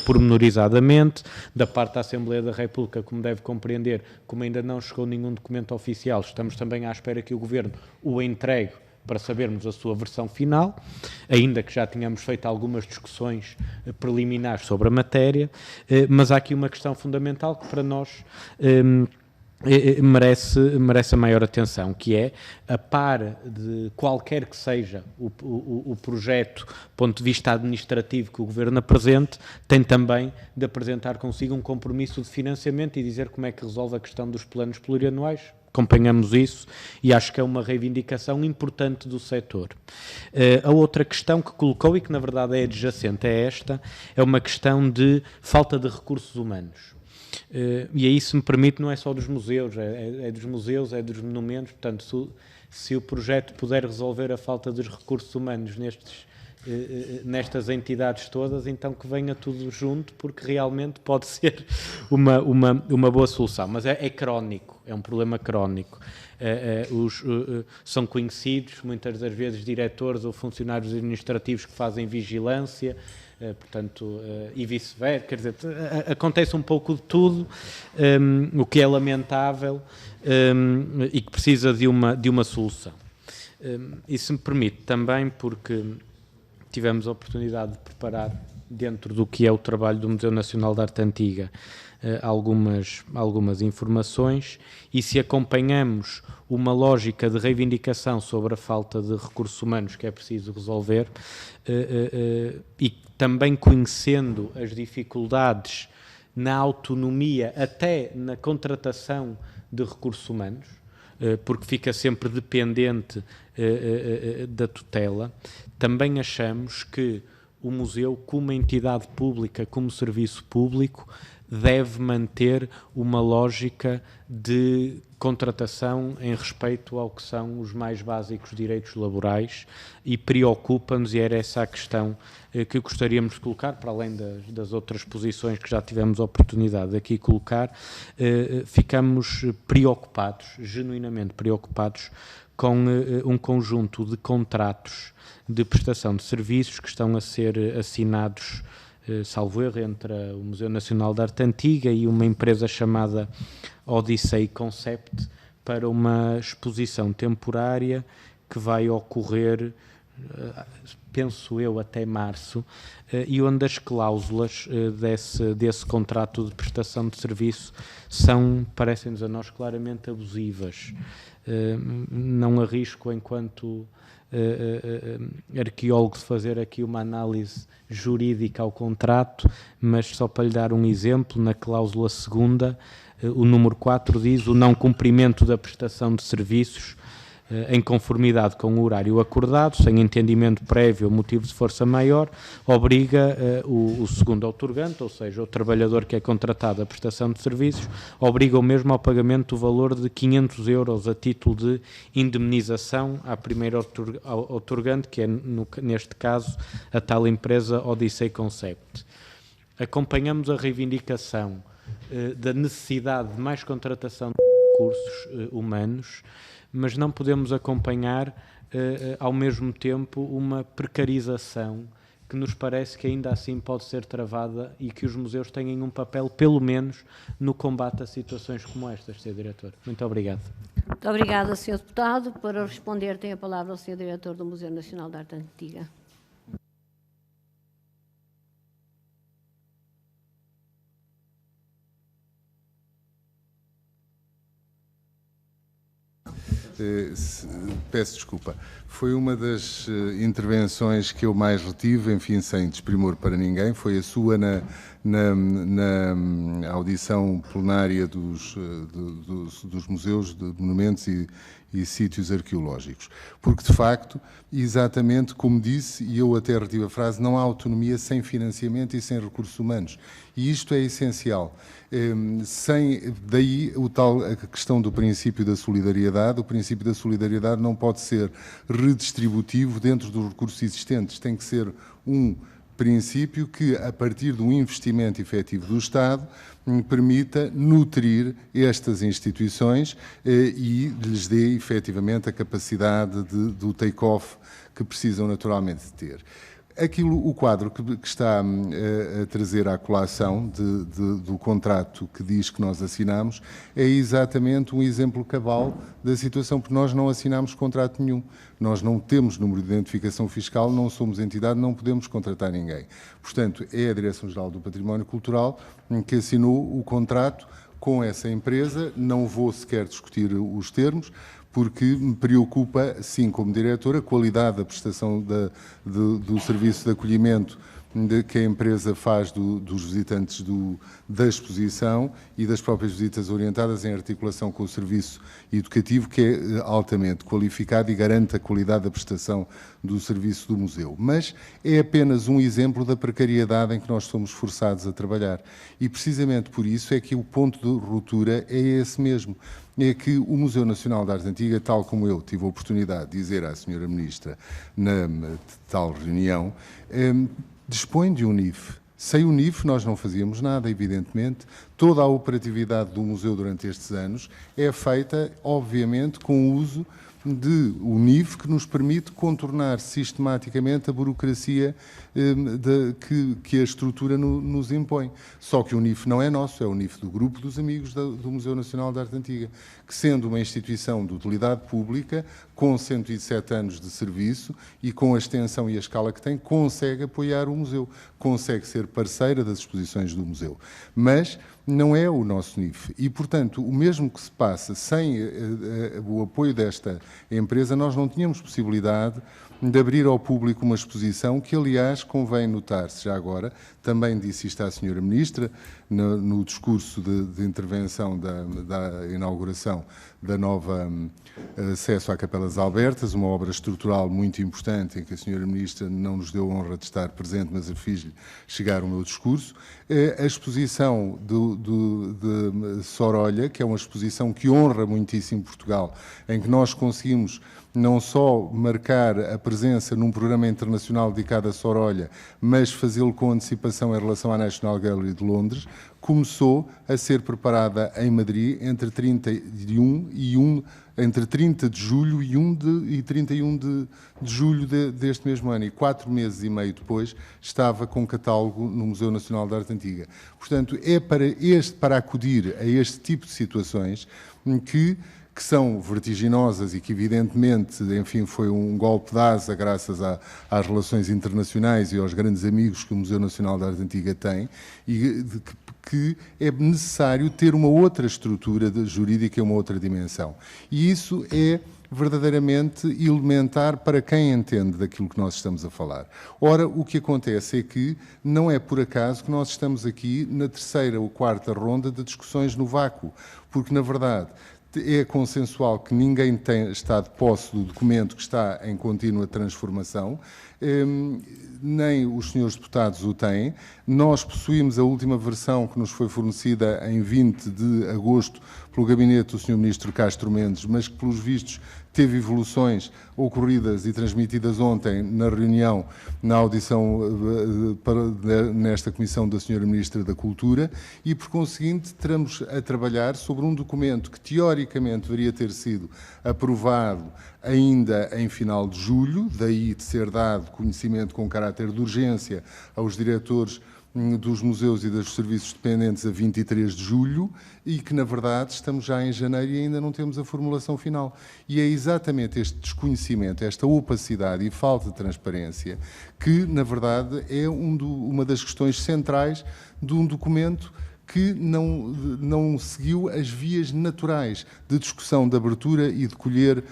pormenorizadamente. Da parte da Assembleia da República, como deve compreender, como ainda não chegou nenhum documento oficial, estamos também à espera que o Governo o entregue para sabermos a sua versão final, ainda que já tenhamos feito algumas discussões preliminares sobre a matéria, mas há aqui uma questão fundamental que para nós merece a maior atenção, que é, a par de qualquer que seja o projeto, ponto de vista administrativo que o Governo apresente, tem também de apresentar consigo um compromisso de financiamento e dizer como é que resolve a questão dos planos plurianuais. Acompanhamos isso e acho que é uma reivindicação importante do setor. A outra questão que colocou e que na verdade é adjacente a esta, é uma questão de falta de recursos humanos. E aí, se me permite, não é só dos museus, é dos museus, é dos monumentos. Portanto, se o projeto puder resolver a falta dos recursos humanos nestas entidades todas, então que venha tudo junto, porque realmente pode ser uma boa solução. Mas é crónico, é um problema crónico. São conhecidos, muitas das vezes, diretores ou funcionários administrativos que fazem vigilância, portanto, e vice-versa, quer dizer, acontece um pouco de tudo, o que é lamentável e que precisa de uma solução. E se me permite também, porque tivemos a oportunidade de preparar, dentro do que é o trabalho do Museu Nacional de Arte Antiga, algumas informações, e se acompanhamos uma lógica de reivindicação sobre a falta de recursos humanos que é preciso resolver, e também conhecendo as dificuldades na autonomia, até na contratação de recursos humanos, porque fica sempre dependente da tutela, também achamos que o museu, como entidade pública, como serviço público, deve manter uma lógica de contratação em respeito ao que são os mais básicos direitos laborais, e preocupa-nos, e era essa a questão que gostaríamos de colocar, para além das outras posições que já tivemos a oportunidade de aqui colocar. Ficamos preocupados, genuinamente preocupados, com um conjunto de contratos de prestação de serviços que estão a ser assinados, salvo erro, entre o Museu Nacional de Arte Antiga e uma empresa chamada Odyssey Concept, para uma exposição temporária que vai ocorrer, penso eu, até março, e onde as cláusulas desse contrato de prestação de serviço parecem-nos a nós claramente abusivas. Não arrisco, enquanto arqueólogo, de fazer aqui uma análise jurídica ao contrato, mas só para lhe dar um exemplo, na cláusula segunda, o número 4 diz: o não cumprimento da prestação de serviços em conformidade com o horário acordado, sem entendimento prévio ou motivo de força maior, obriga o segundo outorgante, ou seja, o trabalhador que é contratado à prestação de serviços, obriga o mesmo ao pagamento do valor de 500 euros a título de indemnização à primeira outorgante, que é, neste caso, a tal empresa Odyssey Concept. Acompanhamos a reivindicação da necessidade de mais contratação de recursos humanos, mas não podemos acompanhar, ao mesmo tempo, uma precarização que nos parece que ainda assim pode ser travada, e que os museus tenham um papel, pelo menos, no combate a situações como estas, Sr. Diretor. Muito obrigado. Muito obrigada, Sr. Deputado. Para responder, tem a palavra o Sr. Diretor do Museu Nacional de Arte Antiga. Peço desculpa. Foi uma das intervenções que eu mais retive, enfim, sem desprimor para ninguém, foi a sua na audição plenária dos museus, de monumentos e sítios arqueológicos. Porque, de facto, exatamente como disse, e eu até retive a frase, não há autonomia sem financiamento e sem recursos humanos. E isto é essencial. Daí a questão do princípio da solidariedade. O princípio da solidariedade não pode ser redistributivo dentro dos recursos existentes. Tem que ser um princípio que, a partir de um investimento efetivo do Estado, permita nutrir estas instituições e lhes dê efetivamente a capacidade do take-off que precisam naturalmente de ter. O quadro que está a trazer à colação do contrato que diz que nós assinamos é exatamente um exemplo cabal da situação, porque nós não assinamos contrato nenhum. Nós não temos número de identificação fiscal, não somos entidade, não podemos contratar ninguém. Portanto, é a Direção-Geral do Património Cultural que assinou o contrato com essa empresa. Não vou sequer discutir os termos, porque me preocupa, sim, como diretor, a qualidade da prestação do serviço de acolhimento que a empresa faz dos visitantes da exposição e das próprias visitas orientadas em articulação com o serviço educativo, que é altamente qualificado e garante a qualidade da prestação do serviço do museu. Mas é apenas um exemplo da precariedade em que nós somos forçados a trabalhar. E precisamente por isso é que o ponto de ruptura é esse mesmo. É que o Museu Nacional de Arte Antiga, tal como eu tive a oportunidade de dizer à Sra. Ministra na tal reunião, dispõe de um NIF. Sem o NIF nós não fazíamos nada, evidentemente. Toda a operatividade do museu durante estes anos é feita, obviamente, com o uso de um NIF que nos permite contornar sistematicamente a burocracia que a estrutura nos impõe. Só que o NIF não é nosso, é o NIF do Grupo dos Amigos do Museu Nacional de Arte Antiga, que, sendo uma instituição de utilidade pública, com 107 anos de serviço e com a extensão e a escala que tem, consegue apoiar o museu, consegue ser parceira das exposições do museu. Mas não é o nosso NIF. E, portanto, o mesmo que se passa sem o apoio desta empresa, nós não tínhamos possibilidade de abrir ao público uma exposição que, aliás, convém notar-se já agora, também disse isto à Sra. Ministra, no discurso de intervenção da inauguração da nova acesso à Capelas Albertas, uma obra estrutural muito importante em que a Sra. Ministra não nos deu a honra de estar presente, mas eu fiz-lhe chegar o meu discurso. A exposição de Sorolha, que é uma exposição que honra muitíssimo Portugal, em que nós conseguimos não só marcar a presença num programa internacional dedicado a Sorolha, mas fazê-lo com antecipação em relação à National Gallery de Londres, começou a ser preparada em Madrid entre 30 de julho e 31 de julho deste mesmo ano. E 4 meses e meio depois estava com catálogo no Museu Nacional de Arte Antiga. Portanto, é para acudir a este tipo de situações que são vertiginosas e que, evidentemente, enfim, foi um golpe de asa graças às relações internacionais e aos grandes amigos que o Museu Nacional de Arte Antiga tem, e que é necessário ter uma outra estrutura jurídica e uma outra dimensão. E isso é verdadeiramente elementar para quem entende daquilo que nós estamos a falar. Ora, o que acontece é que não é por acaso que nós estamos aqui na terceira ou quarta ronda de discussões no vácuo, porque, na verdade, é consensual que ninguém está de posse do documento que está em contínua transformação, nem os senhores deputados o têm. Nós possuímos a última versão que nos foi fornecida em 20 de agosto pelo gabinete do Sr. Ministro Castro Mendes, mas que, pelos vistos, teve evoluções ocorridas e transmitidas ontem na reunião, na audição nesta comissão da Sra. Ministra da Cultura, e, por conseguinte, estamos a trabalhar sobre um documento que, teoricamente, deveria ter sido aprovado ainda em final de julho, daí de ser dado conhecimento com caráter de urgência aos diretores dos museus e dos serviços dependentes a 23 de julho e que, na verdade, estamos já em janeiro e ainda não temos a formulação final. E é exatamente este desconhecimento, esta opacidade e falta de transparência que, na verdade, é uma das questões centrais de um documento que não seguiu as vias naturais de discussão, de abertura e de colher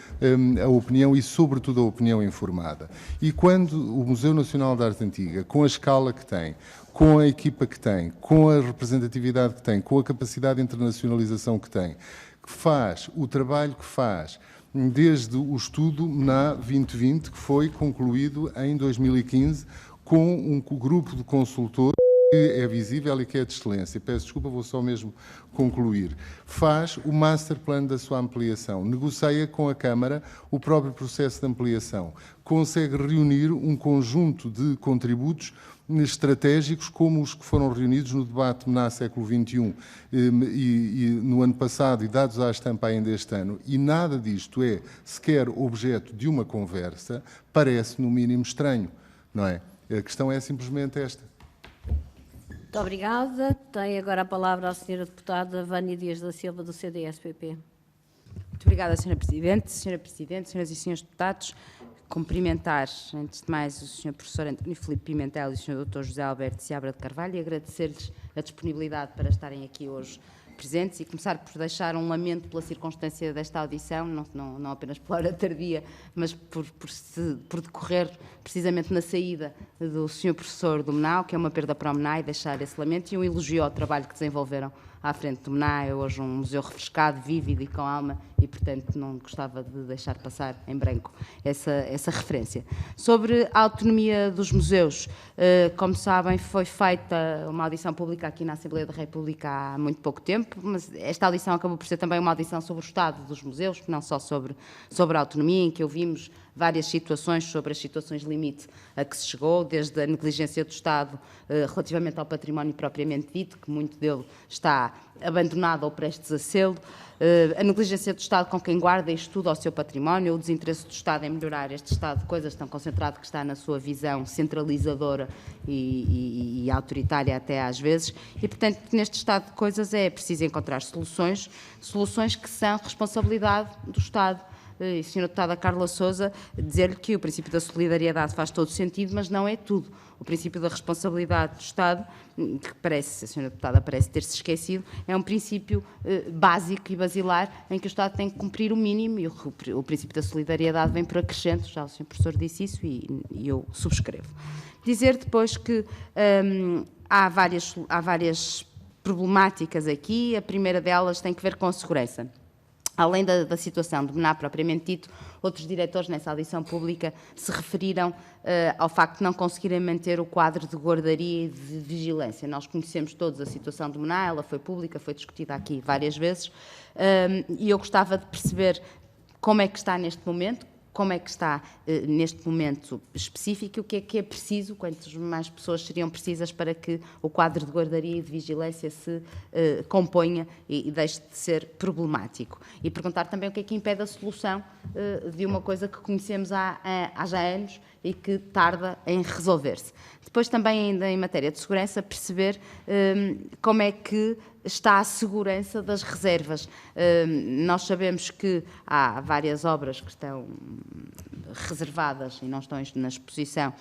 a opinião e, sobretudo, a opinião informada. E quando o Museu Nacional de Arte Antiga, com a escala que tem, com a equipa que tem, com a representatividade que tem, com a capacidade de internacionalização que tem, que faz o trabalho que faz, desde o estudo na 2020, que foi concluído em 2015, com um grupo de consultores que é visível e que é de excelência. Peço desculpa, vou só mesmo concluir. Faz o master plan da sua ampliação, negocia com a Câmara o próprio processo de ampliação, consegue reunir um conjunto de contributos estratégicos como os que foram reunidos no debate MNA século XXI e no ano passado e dados à estampa ainda este ano, e nada disto é sequer objeto de uma conversa, parece no mínimo estranho, não é? A questão é simplesmente esta. Muito obrigada. Tem agora a palavra a Sra. Deputada Vânia Dias da Silva, do CDS-PP. Muito obrigada, Sra. Presidente. Sra. Presidente, Sras. e Srs. Deputados, cumprimentar, antes de mais, o Sr. Professor António Filipe Pimentel e o Sr. Dr. José Alberto Seabra de Carvalho e agradecer-lhes a disponibilidade para estarem aqui hoje presentes e começar por deixar um lamento pela circunstância desta audição, não apenas pela hora tardia, mas por decorrer precisamente na saída do Sr. Professor do MNA, que é uma perda para o MNA, e deixar esse lamento e um elogio ao trabalho que desenvolveram à frente do MNA. É hoje um museu refrescado, vívido e com alma e, portanto, não gostava de deixar passar em branco essa referência. Sobre a autonomia dos museus, como sabem, foi feita uma audição pública aqui na Assembleia da República há muito pouco tempo, mas esta audição acabou por ser também uma audição sobre o estado dos museus, não só sobre a autonomia, em que ouvimos várias situações sobre as situações limite a que se chegou, desde a negligência do Estado relativamente ao património propriamente dito, que muito dele está abandonado ou prestes a sê-lo, a negligência do Estado com quem guarda e estuda o seu património, o desinteresse do Estado em melhorar este estado de coisas tão concentrado que está na sua visão centralizadora e autoritária até às vezes, e portanto neste estado de coisas é preciso encontrar soluções que são responsabilidade do Estado e a senhora deputada Carla Sousa, dizer-lhe que o princípio da solidariedade faz todo sentido, mas não é tudo. O princípio da responsabilidade do Estado, que parece, a senhora deputada parece ter-se esquecido, é um princípio básico e basilar em que o Estado tem que cumprir o mínimo, e o princípio da solidariedade vem por acrescento, já o senhor professor disse isso e eu subscrevo. Dizer depois que há várias problemáticas aqui, a primeira delas tem que ver com a segurança. Além da situação do MNA propriamente dito, outros diretores nessa audição pública se referiram ao facto de não conseguirem manter o quadro de guardaria e de vigilância. Nós conhecemos todos a situação do MNA, ela foi pública, foi discutida aqui várias vezes, e eu gostava de perceber como é que está neste momento, como é que está neste momento específico, o que é preciso, quantas mais pessoas seriam precisas para que o quadro de guardaria e de vigilância se componha e deixe de ser problemático. E perguntar também o que é que impede a solução de uma coisa que conhecemos há já anos e que tarda em resolver-se. Depois também ainda em matéria de segurança, perceber como é que está a segurança das reservas. Nós sabemos que há várias obras que estão reservadas e não estão na exposição,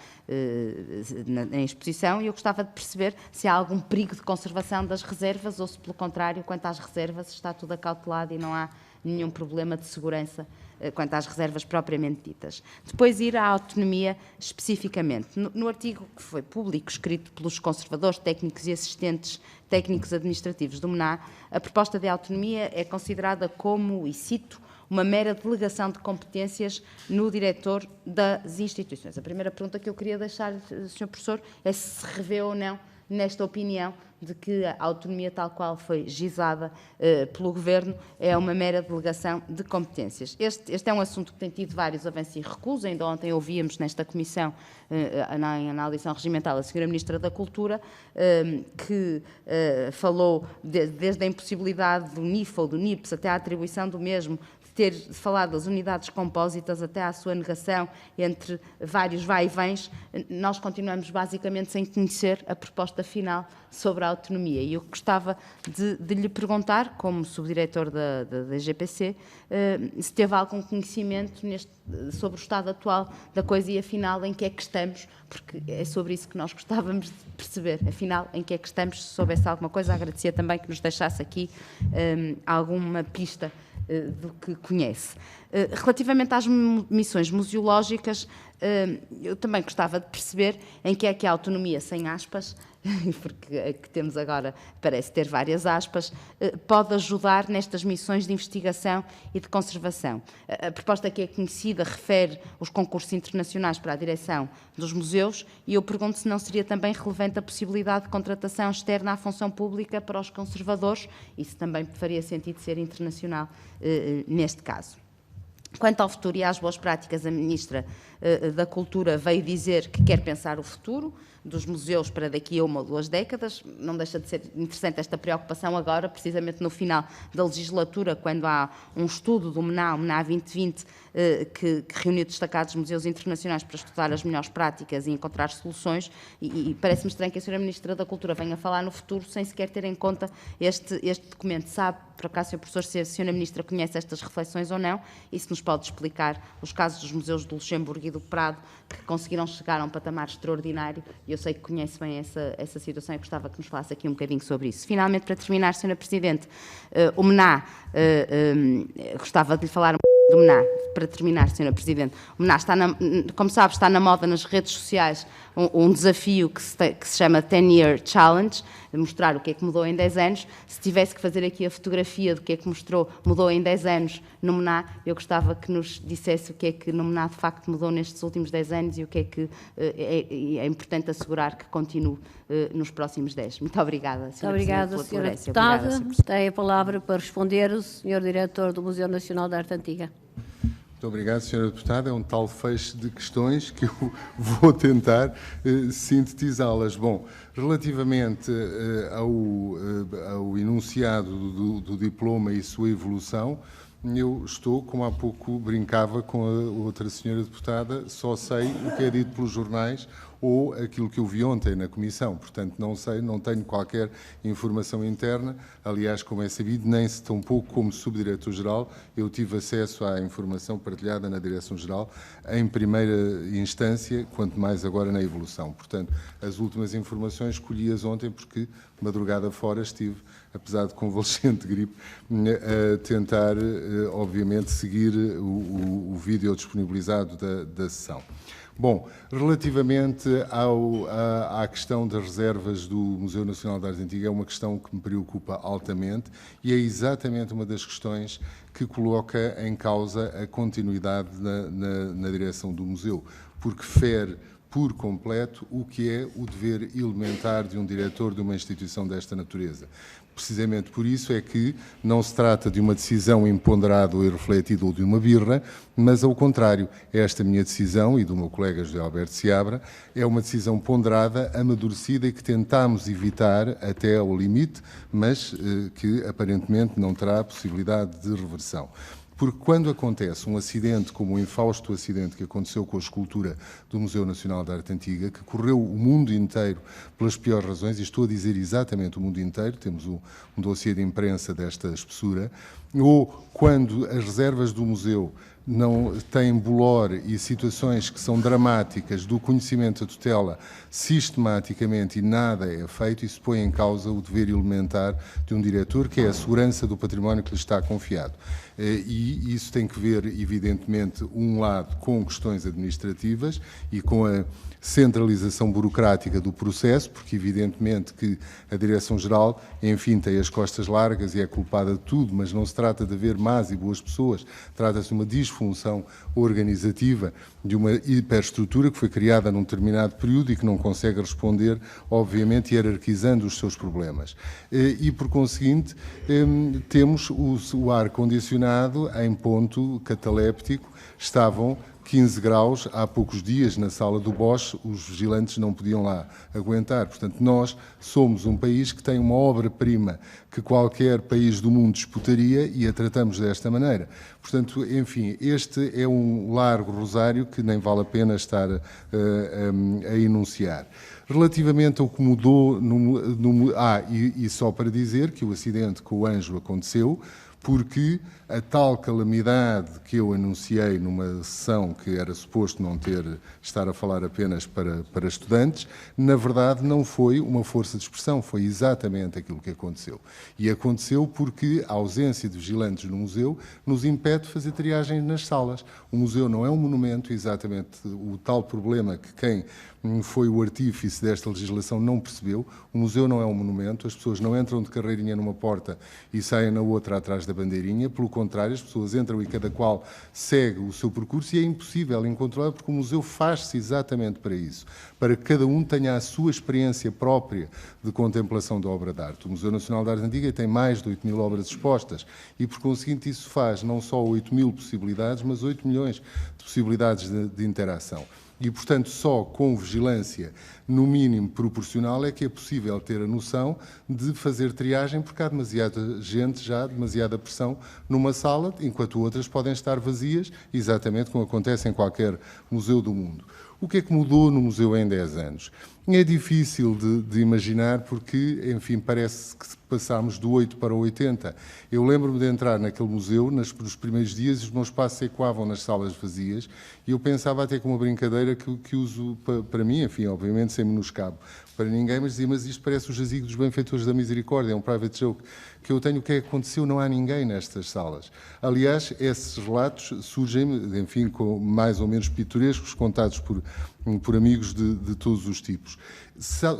em exposição, e eu gostava de perceber se há algum perigo de conservação das reservas ou se, pelo contrário, quanto às reservas, está tudo acautelado e não há nenhum problema de segurança quanto às reservas propriamente ditas. Depois ir à autonomia especificamente. No artigo que foi público, escrito pelos conservadores, técnicos e assistentes técnicos administrativos do MNA, a proposta de autonomia é considerada como, e cito, uma mera delegação de competências no diretor das instituições. A primeira pergunta que eu queria deixar, Sr. Professor, é se revê ou não nesta opinião de que a autonomia tal qual foi gizada pelo Governo é uma mera delegação de competências. Este é um assunto que tem tido vários avanços e recuos. Ainda ontem ouvíamos nesta comissão, na audição regimental, a Sra. Ministra da Cultura, que falou desde a impossibilidade do NIF ou do NIPS até à atribuição do mesmo, ter falado das unidades compósitas até à sua negação, entre vários vai-e-vens. Nós continuamos basicamente sem conhecer a proposta final sobre a autonomia. E eu gostava de lhe perguntar, como subdiretor da GPC, se teve algum conhecimento sobre o estado atual da coisa e, afinal, em que é que estamos, porque é sobre isso que nós gostávamos de perceber. Afinal, em que é que estamos, se soubesse alguma coisa, agradecia também que nos deixasse aqui alguma pista do que conhece. Relativamente às missões museológicas, eu também gostava de perceber em que é que a autonomia, sem aspas, porque a que temos agora parece ter várias aspas, pode ajudar nestas missões de investigação e de conservação. A proposta que é conhecida refere os concursos internacionais para a direção dos museus e eu pergunto se não seria também relevante a possibilidade de contratação externa à função pública para os conservadores e se também faria sentido ser internacional neste caso. Quanto ao futuro e às boas práticas, a Ministra da Cultura veio dizer que quer pensar o futuro dos museus para daqui a 1 ou 2 décadas. Não deixa de ser interessante esta preocupação agora, precisamente no final da legislatura, quando há um estudo do MNA, o MNA 2020, que reuniu destacados museus internacionais para estudar as melhores práticas e encontrar soluções, e parece-me estranho que a Sra. Ministra da Cultura venha falar no futuro sem sequer ter em conta este documento. Sabe, por acaso, Sr. Professor, se a Sra. Ministra conhece estas reflexões ou não, e se nos pode explicar os casos dos museus do Luxemburgo e do Prado, que conseguiram chegar a um patamar extraordinário, e eu sei que conhece bem essa situação e gostava que nos falasse aqui um bocadinho sobre isso. Finalmente, para terminar, Sra. Presidente, o MNA, gostava de lhe falar do MNA, para terminar, Sra. Presidente. O MNA, como sabe, está na moda nas redes sociais um desafio que se chama 10-Year Challenge, de mostrar o que é que mudou em 10 anos. Se tivesse que fazer aqui a fotografia do que é que mudou em 10 anos no MNA, eu gostava que nos dissesse o que é que no MNA de facto mudou nestes últimos 10 anos e o que é que é importante assegurar que continue nos próximos 10. Muito obrigada, Sra. Obrigada, Presidente, pela Sra. tolerância. Deputada. Obrigada, Sr. Tem a palavra para responder o Sr. Diretor do Museu Nacional da Arte Antiga. Muito obrigado, Sra. Deputada. É um tal feixe de questões que eu vou tentar sintetizá-las. Bom, relativamente ao enunciado do diploma e sua evolução, eu estou, como há pouco brincava com a outra senhora deputada, só sei o que é dito pelos jornais ou aquilo que eu vi ontem na Comissão. Portanto, não sei, não tenho qualquer informação interna. Aliás, como é sabido, nem se tampouco como Subdiretor-Geral eu tive acesso à informação partilhada na Direção-Geral em primeira instância, quanto mais agora na evolução. Portanto, as últimas informações escolhi-as ontem porque, madrugada fora, estive, apesar de convalescente de gripe, a tentar, obviamente, seguir o vídeo disponibilizado da sessão. Bom, relativamente à questão das reservas do Museu Nacional de Arte Antiga, é uma questão que me preocupa altamente e é exatamente uma das questões que coloca em causa a continuidade na direção do museu, porque fere por completo o que é o dever elementar de um diretor de uma instituição desta natureza. Precisamente por isso é que não se trata de uma decisão imponderada e refletida ou de uma birra, mas ao contrário, esta minha decisão e do meu colega José Alberto Seabra é uma decisão ponderada, amadurecida e que tentámos evitar até ao limite, mas que aparentemente não terá possibilidade de reversão. Porque quando acontece um acidente como o infausto acidente que aconteceu com a escultura do Museu Nacional de Arte Antiga, que correu o mundo inteiro pelas piores razões, e estou a dizer exatamente o mundo inteiro, temos um dossiê de imprensa desta espessura, ou quando as reservas do museu não têm bolor e situações que são dramáticas do conhecimento da tutela sistematicamente e nada é feito, isso põe em causa o dever elementar de um diretor, que é a segurança do património que lhe está confiado. E isso tem que ver, evidentemente, um lado com questões administrativas e com a centralização burocrática do processo, porque evidentemente que a Direção-Geral, enfim, tem as costas largas e é culpada de tudo, mas não se trata de haver más e boas pessoas, trata-se de uma disfunção organizativa, de uma hiperestrutura que foi criada num determinado período e que não consegue responder, obviamente, hierarquizando os seus problemas. E, por conseguinte, temos o ar-condicionado em ponto cataléptico, estavam 15 graus, há poucos dias, na sala do Bosch, os vigilantes não podiam lá aguentar. Portanto, nós somos um país que tem uma obra-prima que qualquer país do mundo disputaria e a tratamos desta maneira. Portanto, enfim, este é um largo rosário que nem vale a pena estar a enunciar. Relativamente ao que mudou, e só para dizer que o acidente com o Anjo aconteceu, porque a tal calamidade que eu anunciei numa sessão que era suposto não estar a falar apenas para estudantes, na verdade não foi uma força de expressão, foi exatamente aquilo que aconteceu. E aconteceu porque a ausência de vigilantes no museu nos impede de fazer triagem nas salas. O museu não é um monumento, exatamente o tal problema que quem foi o artífice desta legislação não percebeu. O museu não é um monumento, as pessoas não entram de carreirinha numa porta e saem na outra atrás da bandeirinha, pelo contrário, as pessoas entram e cada qual segue o seu percurso e é impossível incontrolável porque o museu faz-se exatamente para isso, para que cada um tenha a sua experiência própria de contemplação da obra de arte. O Museu Nacional de Arte Antiga tem mais de 8.000 obras expostas e, por conseguinte, isso faz não só 8.000 possibilidades, mas 8 milhões de possibilidades de interação. E, portanto, só com vigilância, no mínimo proporcional, é que é possível ter a noção de fazer triagem, porque há demasiada gente já, demasiada pressão numa sala, enquanto outras podem estar vazias, exatamente como acontece em qualquer museu do mundo. O que é que mudou no museu em 10 anos? É difícil de imaginar porque, enfim, parece que passámos do 8 para o 80. Eu lembro-me de entrar naquele museu nos primeiros dias e os meus passos ecoavam nas salas vazias e eu pensava até com uma brincadeira que uso para mim, enfim, obviamente sem menoscabo para ninguém, mas dizia, mas isto parece o jazigo dos benfeitores da misericórdia, é um private joke que eu tenho. O que é que aconteceu? Não há ninguém nestas salas. Aliás, esses relatos surgem, enfim, com mais ou menos pitorescos, contados por amigos de todos os tipos.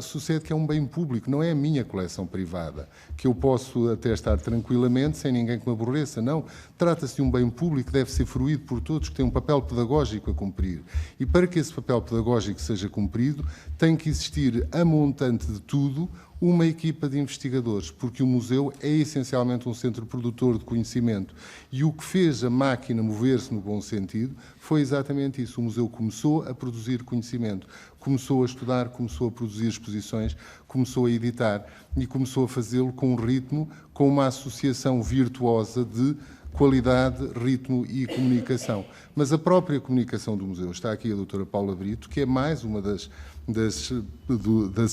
Sucede que é um bem público, não é a minha coleção privada, que eu posso até estar tranquilamente, sem ninguém que me aborreça. Não, trata-se de um bem público que deve ser fruído por todos, que tem um papel pedagógico a cumprir. E para que esse papel pedagógico seja cumprido, tem que existir, a montante de tudo, uma equipa de investigadores, porque o museu é essencialmente um centro produtor de conhecimento. E o que fez a máquina mover-se no bom sentido foi exatamente isso. O museu começou a produzir conhecimento, começou a estudar, começou a produzir exposições, começou a editar e começou a fazê-lo com um ritmo, com uma associação virtuosa de qualidade, ritmo e comunicação. Mas a própria comunicação do museu, está aqui a doutora Paula Brito, que é mais uma das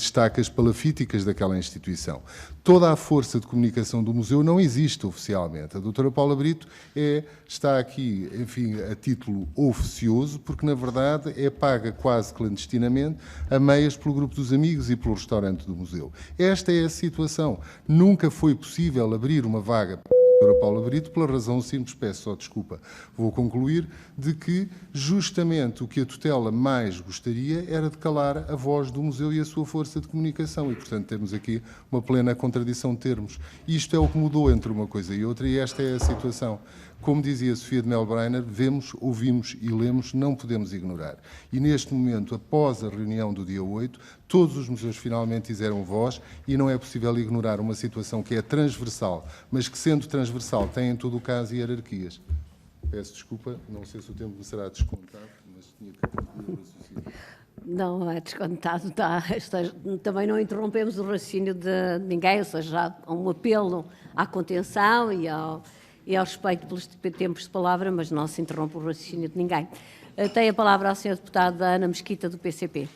estacas palafíticas daquela instituição. Toda a força de comunicação do museu não existe oficialmente. A doutora Paula Brito está aqui, enfim, a título oficioso, porque na verdade é paga quase clandestinamente, a meias pelo grupo dos amigos e pelo restaurante do museu. Esta é a situação. Nunca foi possível abrir uma vaga para a doutora Paula Brito, pela razão simples, peço só desculpa, vou concluir, de que justamente o que a tutela mais gostaria era de calar a voz do museu e a sua força de comunicação, e portanto temos aqui uma plena contradição de termos. Isto é o que mudou entre uma coisa e outra, e esta é a situação. Como dizia Sofia de Melbreiner, vemos, ouvimos e lemos, não podemos ignorar. E neste momento, após a reunião do dia 8, todos os museus finalmente fizeram voz e não é possível ignorar uma situação que é transversal, mas que, sendo transversal, tem em todo o caso hierarquias. Peço desculpa, não sei se o tempo me será descontado, mas tinha que concluir o raciocínio. Não é descontado, também não interrompemos o raciocínio de ninguém, ou seja, há um apelo à contenção e ao respeito pelos tempos de palavra, mas não se interrompe o raciocínio de ninguém. Tem a palavra a Sra. Deputada Ana Mesquita, do PCP.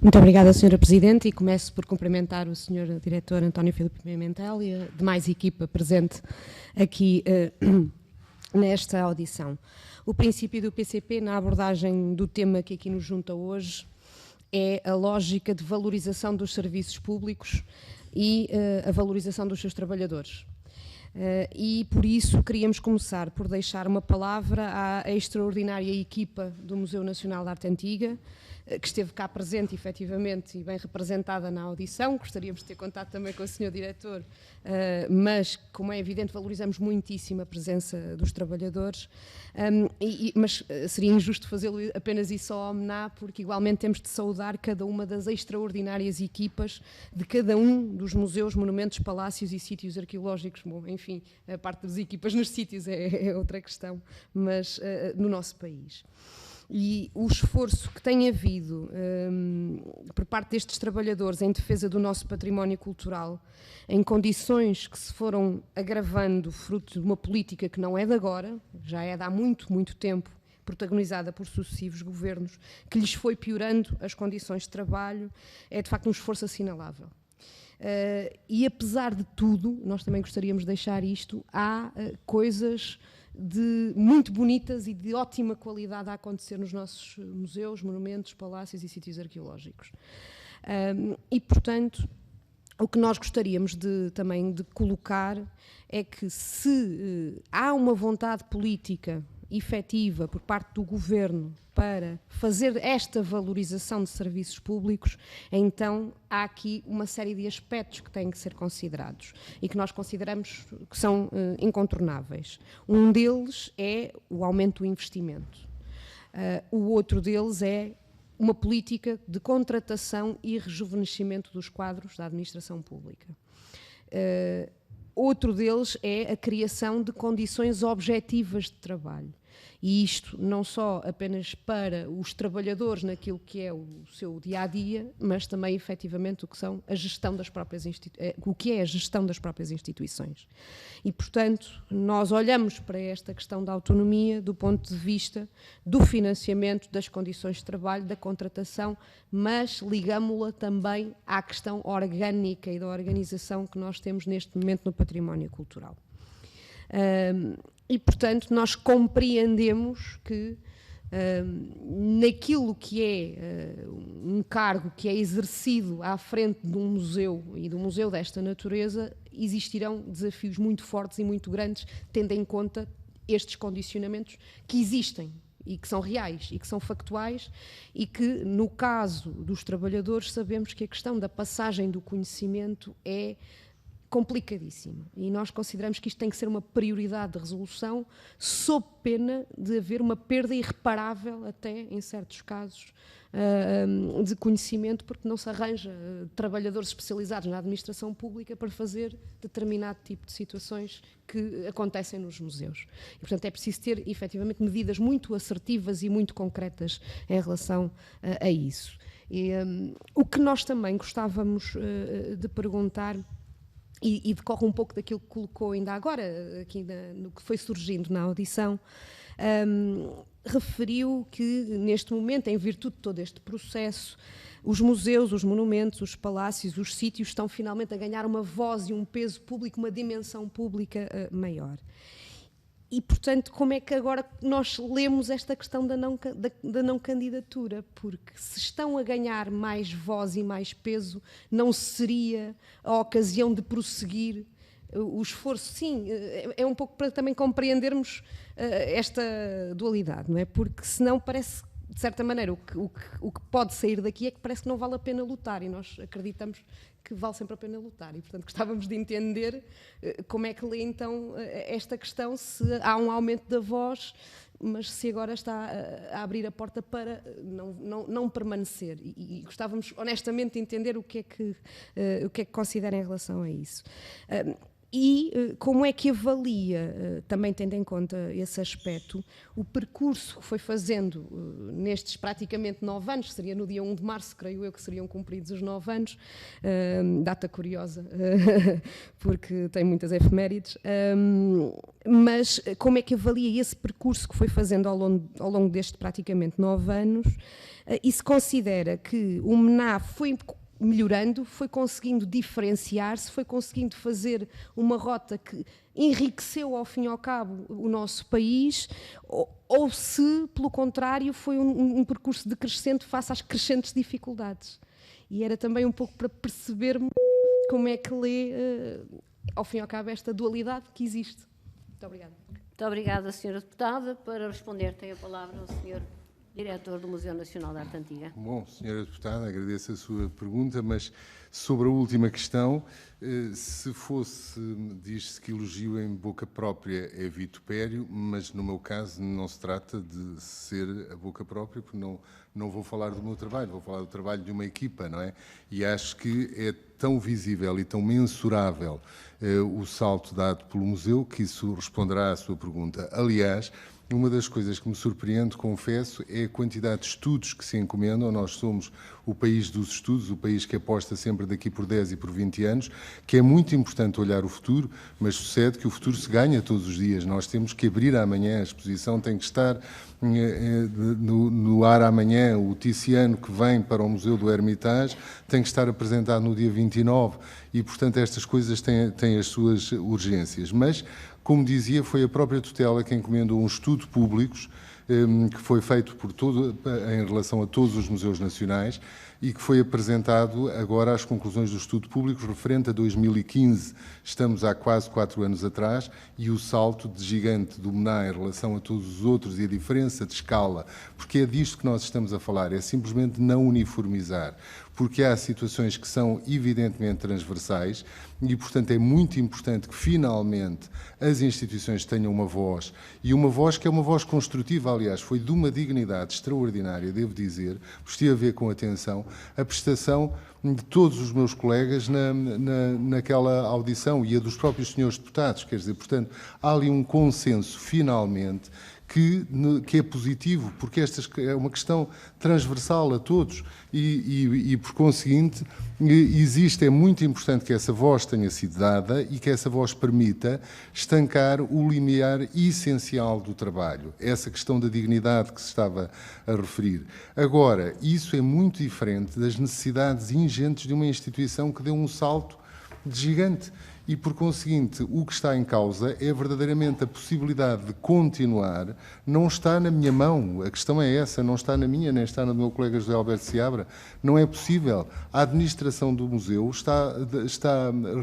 Muito obrigada, Sra. Presidente, e começo por cumprimentar o Sr. Diretor António Filipe Pimentel e a demais equipa presente aqui nesta audição. O princípio do PCP, na abordagem do tema que aqui nos junta hoje, é a lógica de valorização dos serviços públicos e a valorização dos seus trabalhadores. E por isso queríamos começar por deixar uma palavra à extraordinária equipa do Museu Nacional de Arte Antiga, que esteve cá presente, efetivamente, e bem representada na audição. Gostaríamos de ter contato também com o Sr. Diretor, mas, como é evidente, valorizamos muitíssimo a presença dos trabalhadores, mas seria injusto fazê-lo apenas e só ao homenagear, porque igualmente temos de saudar cada uma das extraordinárias equipas de cada um dos museus, monumentos, palácios e sítios arqueológicos. Bom, enfim, a parte das equipas nos sítios é outra questão, mas no nosso país. E o esforço que tem havido por parte destes trabalhadores em defesa do nosso património cultural, em condições que se foram agravando fruto de uma política que não é de agora, já é de há muito, muito tempo, protagonizada por sucessivos governos, que lhes foi piorando as condições de trabalho, é de facto um esforço assinalável. E apesar de tudo, nós também gostaríamos de deixar isto, há coisas muito bonitas e de ótima qualidade a acontecer nos nossos museus, monumentos, palácios e sítios arqueológicos. E, portanto, o que nós gostaríamos também de colocar é que se há uma vontade política efetiva por parte do Governo para fazer esta valorização de serviços públicos, então há aqui uma série de aspectos que têm que ser considerados e que nós consideramos que são incontornáveis. Um deles é o aumento do investimento. O outro deles é uma política de contratação e rejuvenescimento dos quadros da administração pública. Outro deles é a criação de condições objetivas de trabalho. E isto não só apenas para os trabalhadores naquilo que é o seu dia-a-dia, mas também, efetivamente, o que é a gestão das próprias instituições. E, portanto, nós olhamos para esta questão da autonomia do ponto de vista do financiamento, das condições de trabalho, da contratação, mas ligámo-la também à questão orgânica e da organização que nós temos neste momento no património cultural. E, portanto, nós compreendemos que naquilo que é um cargo que é exercido à frente de um museu e de um museu desta natureza, existirão desafios muito fortes e muito grandes, tendo em conta estes condicionamentos que existem e que são reais e que são factuais e que, no caso dos trabalhadores, sabemos que a questão da passagem do conhecimento é complicadíssimo e nós consideramos que isto tem que ser uma prioridade de resolução, sob pena de haver uma perda irreparável, até em certos casos, de conhecimento, porque não se arranja trabalhadores especializados na administração pública para fazer determinado tipo de situações que acontecem nos museus. E, portanto, é preciso ter, efetivamente, medidas muito assertivas e muito concretas em relação a isso. E, o que nós também gostávamos de perguntar e decorre um pouco daquilo que colocou ainda agora, aqui no que foi surgindo na audição, referiu que, neste momento, em virtude de todo este processo, os museus, os monumentos, os palácios, os sítios estão finalmente a ganhar uma voz e um peso público, uma dimensão pública maior. E, portanto, como é que agora nós lemos esta questão da não candidatura? Porque se estão a ganhar mais voz e mais peso, não seria a ocasião de prosseguir o esforço? Sim, é um pouco para também compreendermos esta dualidade, não é? Porque senão parece, de certa maneira, o que pode sair daqui é que parece que não vale a pena lutar, e nós acreditamos que vale sempre a pena lutar, e portanto gostávamos de entender como é que lê então esta questão, se há um aumento da voz, mas se agora está a abrir a porta para não permanecer, e gostávamos honestamente de entender o que é que considera em relação a isso. E como é que avalia, também tendo em conta esse aspecto, o percurso que foi fazendo nestes praticamente 9 anos, seria no dia 1 de março, creio eu, que seriam cumpridos os 9 anos, data curiosa, porque tem muitas efemérides, mas como é que avalia esse percurso que foi fazendo ao longo destes praticamente 9 anos, e se considera que o MENA foi melhorando, foi conseguindo diferenciar-se, foi conseguindo fazer uma rota que enriqueceu ao fim e ao cabo o nosso país, ou se, pelo contrário, foi um percurso decrescente face às crescentes dificuldades. E era também um pouco para percebermos como é que lê, ao fim e ao cabo, esta dualidade que existe. Muito obrigada. Muito obrigada, Sra. Deputada. Para responder, tem a palavra o Sr. Diretor do Museu Nacional de Arte Antiga. Bom, Sra. Deputada, agradeço a sua pergunta, mas sobre a última questão, se fosse, diz-se que elogio em boca própria é vitupério, mas no meu caso não se trata de ser a boca própria, porque não vou falar do meu trabalho, vou falar do trabalho de uma equipa, não é? E acho que é tão visível e tão mensurável o salto dado pelo museu que isso responderá à sua pergunta. Aliás, uma das coisas que me surpreende, confesso, é a quantidade de estudos que se encomendam. Nós somos o país dos estudos, o país que aposta sempre daqui por 10 e por 20 anos, que é muito importante olhar o futuro, mas sucede que o futuro se ganha todos os dias. Nós temos que abrir amanhã, a exposição tem que estar no ar amanhã, o Tiziano que vem para o Museu do Hermitage tem que estar apresentado no dia 29 e, portanto, estas coisas têm as suas urgências. Mas, como dizia, foi a própria tutela que encomendou um estudo públicos que foi feito em relação a todos os museus nacionais e que foi apresentado agora às conclusões do estudo público referente a 2015. Estamos há quase 4 anos atrás e o salto de gigante do MENA em relação a todos os outros e a diferença de escala, porque é disto que nós estamos a falar, é simplesmente não uniformizar, porque há situações que são evidentemente transversais e, portanto, é muito importante que finalmente as instituições tenham uma voz, e uma voz que é uma voz construtiva, aliás, foi de uma dignidade extraordinária, devo dizer, estive a ver com atenção a prestação de todos os meus colegas naquela audição e a dos próprios senhores deputados, quer dizer, portanto, há ali um consenso, finalmente, que é positivo, porque esta é uma questão transversal a todos e por conseguinte, é muito importante que essa voz tenha sido dada e que essa voz permita estancar o limiar essencial do trabalho, essa questão da dignidade que se estava a referir. Agora, isso é muito diferente das necessidades ingentes de uma instituição que deu um salto de gigante. E, por conseguinte, o que está em causa é verdadeiramente a possibilidade de continuar. Não está na minha mão, a questão é essa, não está na minha, nem está na do meu colega José Alberto Seabra. Não é possível. A administração do museu está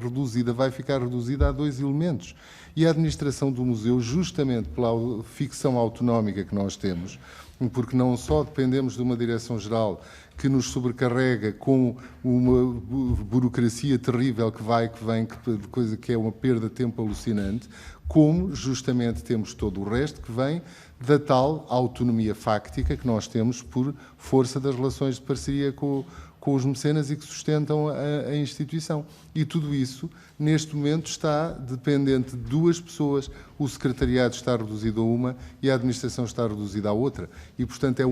reduzida, vai ficar reduzida a 2 elementos. E a administração do museu, justamente pela ficção autonómica que nós temos, porque não só dependemos de uma direção-geral que nos sobrecarrega com uma burocracia terrível que vai, que vem, coisa que é uma perda de tempo alucinante, como justamente temos todo o resto que vem da tal autonomia fáctica que nós temos por força das relações de parceria com com os mecenas e que sustentam a instituição. E tudo isso, neste momento, está dependente de duas pessoas. O secretariado está reduzido a uma e a administração está reduzida a outra. E, portanto,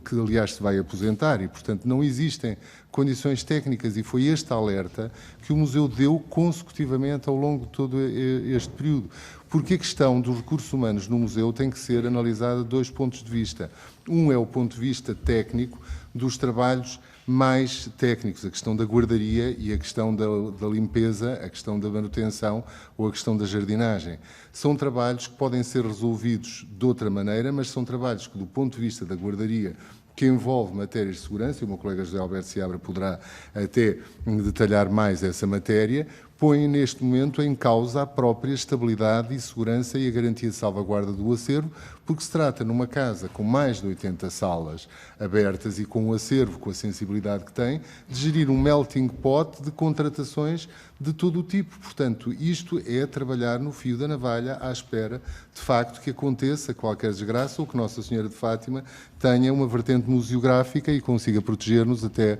que aliás se vai aposentar e, portanto, não existem condições técnicas, e foi este alerta que o Museu deu consecutivamente ao longo de todo este período. Porque a questão dos recursos humanos no Museu tem que ser analisada de dois pontos de vista. Um é o ponto de vista técnico dos trabalhos mais técnicos, a questão da guardaria e a questão da limpeza, a questão da manutenção ou a questão da jardinagem. São trabalhos que podem ser resolvidos de outra maneira, mas são trabalhos que, do ponto de vista da guardaria, que envolve matérias de segurança, e o meu colega José Alberto Seabra poderá até detalhar mais essa matéria, põem neste momento em causa a própria estabilidade e segurança e a garantia de salvaguarda do acervo, porque se trata, numa casa com mais de 80 salas abertas e com um acervo, com a sensibilidade que tem, de gerir um melting pot de contratações de todo o tipo. Portanto, isto é trabalhar no fio da navalha à espera, de facto, que aconteça qualquer desgraça ou que Nossa Senhora de Fátima tenha uma vertente museográfica e consiga proteger-nos até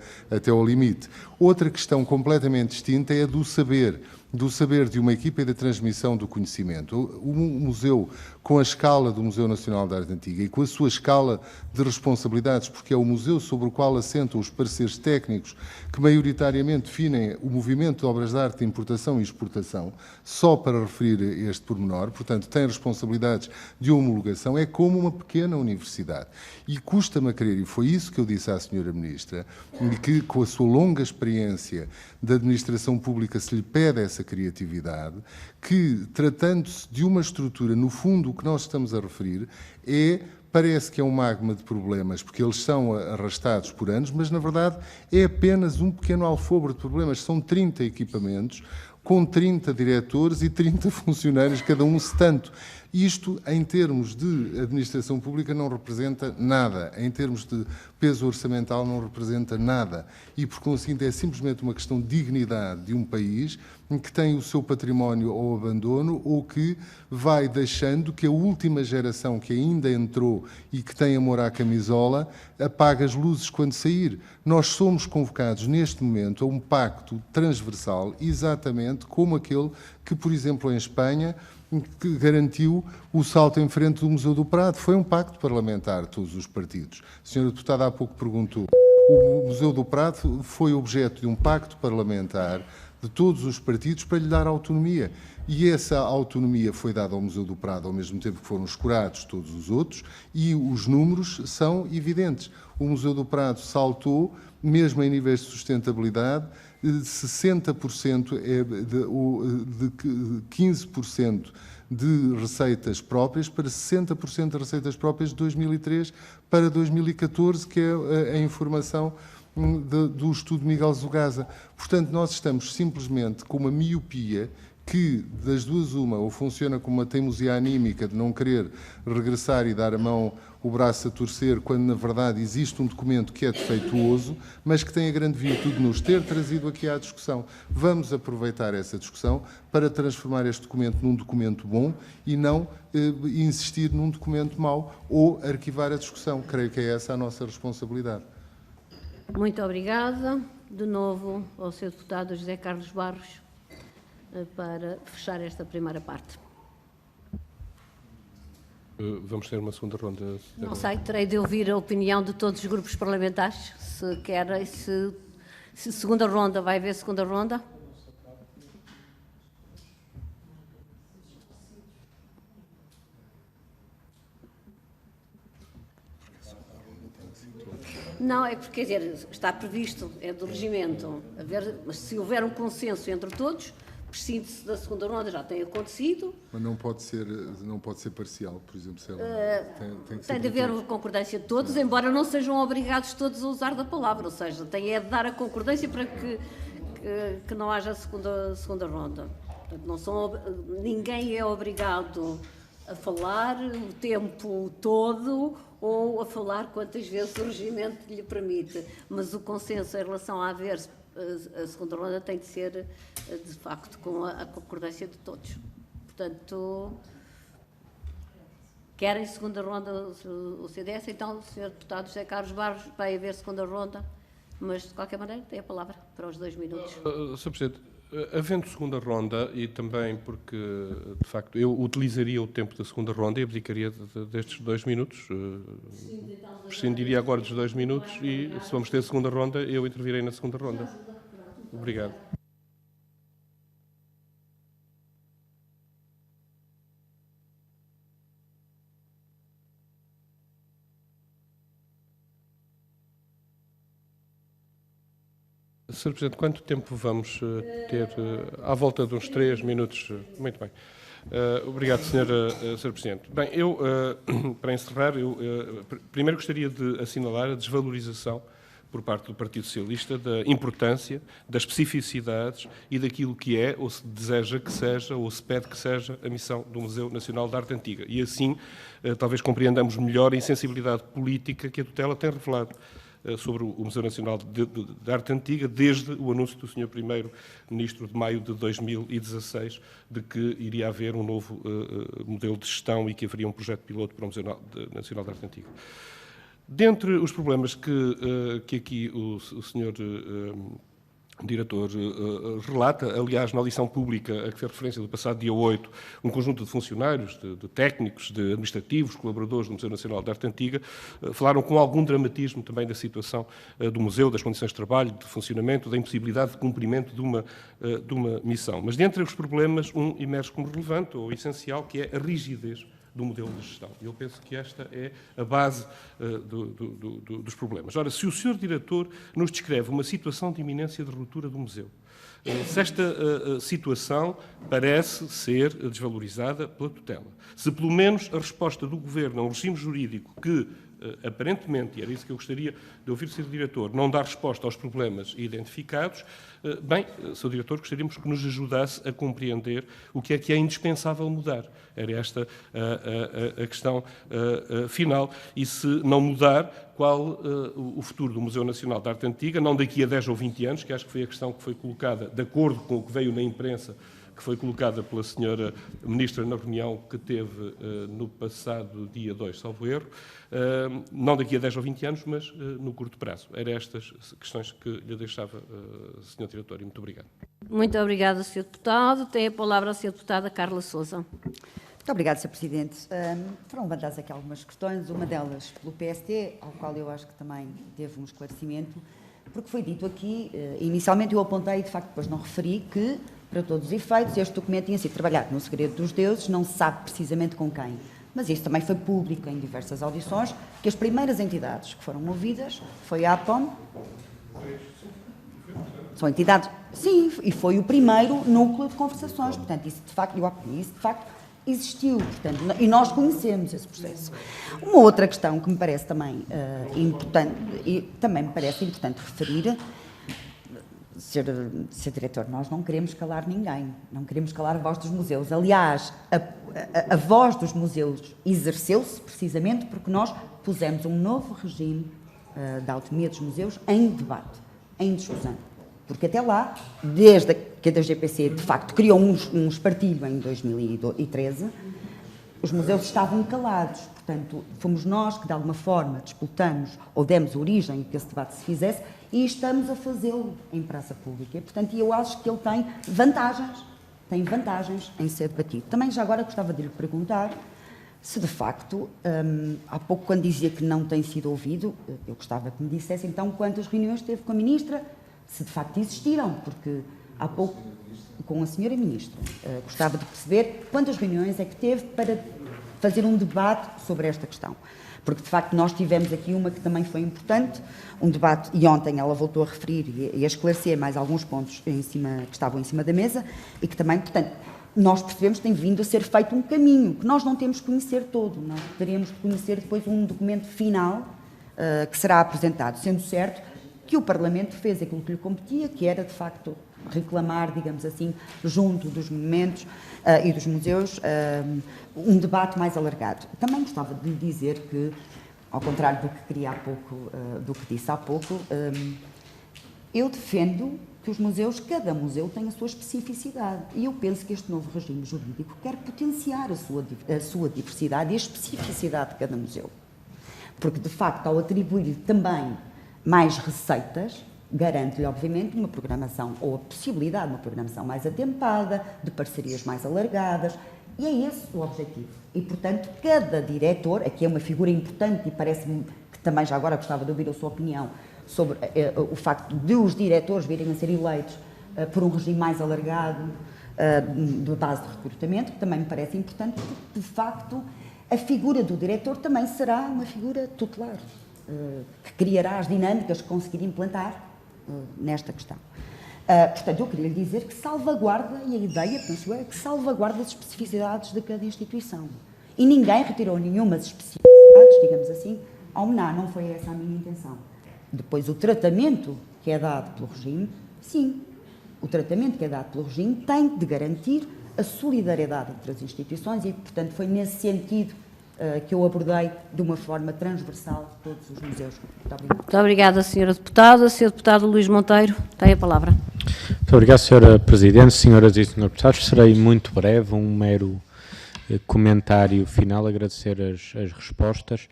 ao limite. Outra questão completamente distinta é a do saber de uma equipa e da transmissão do conhecimento. O museu, com a escala do Museu Nacional de Arte Antiga e com a sua escala de responsabilidades, porque é o museu sobre o qual assentam os pareceres técnicos que maioritariamente definem o movimento de obras de arte de importação e exportação, só para referir este pormenor, portanto, tem responsabilidades de homologação, é como uma pequena universidade. E custa-me a crer, e foi isso que eu disse à Sra. Ministra, e que com a sua longa experiência da administração pública se lhe pede essa criatividade, que, tratando-se de uma estrutura, no fundo, o que nós estamos a referir parece que é um magma de problemas, porque eles são arrastados por anos, mas, na verdade, é apenas um pequeno alfobre de problemas. São 30 equipamentos, com 30 diretores e 30 funcionários, cada um tanto. Isto, em termos de administração pública, não representa nada. Em termos de peso orçamental, não representa nada. E, por conseguinte, é simplesmente uma questão de dignidade de um país que tem o seu património ao abandono ou que vai deixando que a última geração que ainda entrou e que tem amor à camisola apague as luzes quando sair. Nós somos convocados, neste momento, a um pacto transversal, exatamente como aquele que, por exemplo, em Espanha, que garantiu o salto em frente do Museu do Prado. Foi um pacto parlamentar de todos os partidos. A senhora deputada há pouco perguntou. O Museu do Prado foi objeto de um pacto parlamentar de todos os partidos para lhe dar autonomia. E essa autonomia foi dada ao Museu do Prado ao mesmo tempo que foram escurados todos os outros, e os números são evidentes. O Museu do Prado saltou, mesmo em níveis de sustentabilidade, de 60% de 15% de receitas próprias para 60% de receitas próprias de 2003 para 2014, que é a informação do estudo Miguel Zugasa. Portanto, nós estamos simplesmente com uma miopia que, das duas uma, ou funciona como uma teimosia anímica de não querer regressar e dar a mão, o braço a torcer, quando na verdade existe um documento que é defeituoso, mas que tem a grande virtude de nos ter trazido aqui à discussão. Vamos aproveitar essa discussão para transformar este documento num documento bom e não insistir num documento mau ou arquivar a discussão. Creio que é essa a nossa responsabilidade. Muito obrigada. De novo ao Sr. Deputado José Carlos Barros para fechar esta primeira parte. Vamos ter uma segunda ronda? Não sei, terei de ouvir a opinião de todos os grupos parlamentares, se querem, se segunda ronda, vai haver segunda ronda? Não, é porque, quer dizer, está previsto, é do regimento, mas se houver um consenso entre todos, prescinde-se da segunda ronda, já tem acontecido. Mas não pode ser parcial, por exemplo. Se ela Tem de haver a concordância de todos, embora não sejam obrigados todos a usar da palavra, ou seja, tem é de dar a concordância para que não haja segunda ronda. Portanto, ninguém é obrigado a falar o tempo todo ou a falar quantas vezes o regimento lhe permite, mas o consenso em relação a haver a segunda ronda tem de ser, de facto, com a concordância de todos. Portanto, querem segunda ronda o CDS, então, Sr. Deputado José Carlos Barros, vai haver segunda ronda? mas de qualquer maneira tem a palavra para os 2 minutos. Sr. Presidente, havendo segunda ronda, e também porque, de facto, eu utilizaria o tempo da segunda ronda e abdicaria destes 2 minutos, prescindiria agora dos 2 minutos e, se vamos ter segunda ronda, eu intervirei na segunda ronda. Obrigado. Sr. Presidente, quanto tempo vamos ter? À volta de uns 3 minutos. Muito bem. Obrigado, Sra. Presidente. Bem, eu, para encerrar, primeiro gostaria de assinalar a desvalorização por parte do Partido Socialista da importância, das especificidades e daquilo que é, ou se deseja que seja, ou se pede que seja, a missão do Museu Nacional de Arte Antiga. E assim, talvez compreendamos melhor a insensibilidade política que a tutela tem revelado sobre o Museu Nacional de Arte Antiga, desde o anúncio do Sr. Primeiro-Ministro de maio de 2016, de que iria haver um novo modelo de gestão e que haveria um projeto piloto para o Museu Nacional de Arte Antiga. Dentre os problemas que aqui o Sr. Diretor relata, aliás, na audição pública a que fez referência do passado dia 8, um conjunto de funcionários, de técnicos, de administrativos, colaboradores do Museu Nacional de Arte Antiga, falaram com algum dramatismo também da situação do museu, das condições de trabalho, de funcionamento, da impossibilidade de cumprimento de uma missão. Mas dentre os problemas, um emerge como relevante ou essencial, que é a rigidez do modelo de gestão. Eu penso que esta é a base dos problemas. Ora, se o Sr. Diretor nos descreve uma situação de iminência de ruptura do museu, se esta situação parece ser desvalorizada pela tutela, se pelo menos a resposta do Governo a um regime jurídico que, aparentemente, e era isso que eu gostaria de ouvir, Sr. Diretor, não dá resposta aos problemas identificados, bem, Sr. Diretor, gostaríamos que nos ajudasse a compreender o que é indispensável mudar. Era esta a questão final. E se não mudar, qual o futuro do Museu Nacional de Arte Antiga, não daqui a 10 ou 20 anos, que acho que foi a questão que foi colocada, de acordo com o que veio na imprensa, que foi colocada pela Sra. Ministra na reunião que teve no passado dia 2, salvo erro, não daqui a 10 ou 20 anos, mas no curto prazo. Eram estas questões que lhe deixava, Sr. Diretor, e muito obrigado. Muito obrigada, Sr. Deputado. Tem a palavra a Sra. Deputada Carla Sousa. Muito obrigada, Sr. Presidente. Foram levantadas aqui algumas questões, uma delas pelo PSD, ao qual eu acho que também teve um esclarecimento, porque foi dito aqui, inicialmente eu apontei, de facto depois não referi, que, para todos os efeitos, este documento tinha sido trabalhado no segredo dos deuses, não se sabe precisamente com quem. Mas isso também foi público em diversas audições, que as primeiras entidades que foram ouvidas foi a APOM. São entidades, sim, e foi o primeiro núcleo de conversações, portanto, isso de facto existiu, portanto, e nós conhecemos esse processo. Uma outra questão que me parece também importante, e também me parece importante referir, Sr. Diretor, nós não queremos calar ninguém, não queremos calar a voz dos museus. Aliás, a voz dos museus exerceu-se precisamente porque nós pusemos um novo regime da autonomia dos museus em debate, em discussão. Porque até lá, desde que a DGPC, de facto, criou um espartilho em 2013, os museus estavam calados. Portanto, fomos nós que, de alguma forma, disputamos ou demos origem a que esse debate se fizesse e estamos a fazê-lo em praça pública. E, portanto, eu acho que ele tem vantagens em ser debatido. Também, já agora, gostava de lhe perguntar se, de facto, há pouco, quando dizia que não tem sido ouvido, eu gostava que me dissesse, então, quantas reuniões teve com a Ministra, se de facto existiram, porque há pouco, com a Sra. Ministra, gostava de perceber quantas reuniões é que teve para fazer um debate sobre esta questão. Porque, de facto, nós tivemos aqui uma que também foi importante, um debate, e ontem ela voltou a referir e a esclarecer mais alguns pontos que estavam em cima da mesa, e que também, portanto, nós percebemos que tem vindo a ser feito um caminho, que nós não temos que conhecer todo, nós teremos de conhecer depois um documento final que será apresentado, sendo certo que o Parlamento fez aquilo que lhe competia, que era, de facto, reclamar, digamos assim, junto dos monumentos e dos museus, um debate mais alargado. Também gostava de lhe dizer que, ao contrário do que queria há pouco, do que disse há pouco, eu defendo que os museus, cada museu tem a sua especificidade. E eu penso que este novo regime jurídico quer potenciar a sua diversidade e a especificidade de cada museu. Porque, de facto, ao atribuir-lhe também mais receitas, garante-lhe, obviamente, uma programação, ou a possibilidade de uma programação mais atempada, de parcerias mais alargadas, e é esse o objetivo. E, portanto, cada diretor, aqui é uma figura importante e parece-me que também já agora gostava de ouvir a sua opinião sobre o facto de os diretores virem a ser eleitos por um regime mais alargado de base de recrutamento, que também me parece importante, porque, de facto, a figura do diretor também será uma figura tutelar, que criará as dinâmicas que conseguir implantar nesta questão. Portanto, eu queria lhe dizer que salvaguarda, e a ideia, penso eu, é que salvaguarda as especificidades de cada instituição. E ninguém retirou nenhumas especificidades, digamos assim, ao MENA, não foi essa a minha intenção. Depois, o tratamento que é dado pelo regime, sim, o tratamento que é dado pelo regime tem de garantir a solidariedade entre as instituições e, portanto, foi nesse sentido que eu abordei de uma forma transversal todos os museus. Muito obrigada. Muito obrigada, Sra. Deputada. Sr. Deputado Luís Monteiro, tem a palavra. Muito obrigado, Sra. Presidente, senhoras e senhores deputados. Serei muito breve, um mero comentário final, agradecer as respostas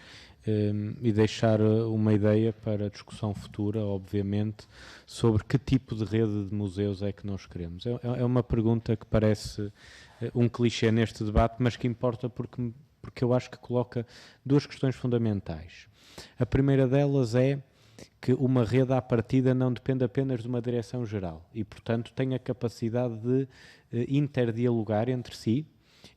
e deixar uma ideia para a discussão futura, obviamente, sobre que tipo de rede de museus é que nós queremos. É uma pergunta que parece um clichê neste debate, mas que importa porque eu acho que coloca duas questões fundamentais. A primeira delas é que uma rede à partida não depende apenas de uma direção geral e, portanto, tem a capacidade de interdialogar entre si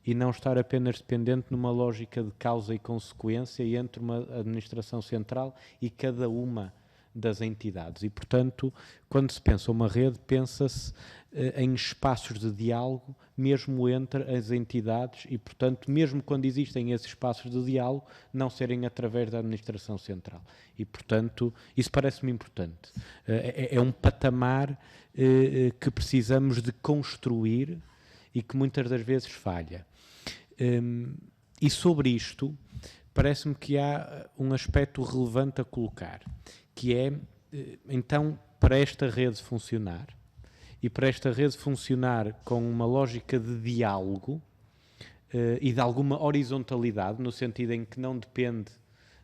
e não estar apenas dependente numa lógica de causa e consequência entre uma administração central e cada uma das entidades. E, portanto, quando se pensa uma rede, pensa-se em espaços de diálogo, mesmo entre as entidades e, portanto, mesmo quando existem esses espaços de diálogo, não serem através da administração central. E, portanto, isso parece-me importante. É um patamar que precisamos de construir e que muitas das vezes falha. E sobre isto, parece-me que há um aspecto relevante a colocar, que é, então, para esta rede funcionar, e para esta rede funcionar com uma lógica de diálogo e de alguma horizontalidade, no sentido em que não depende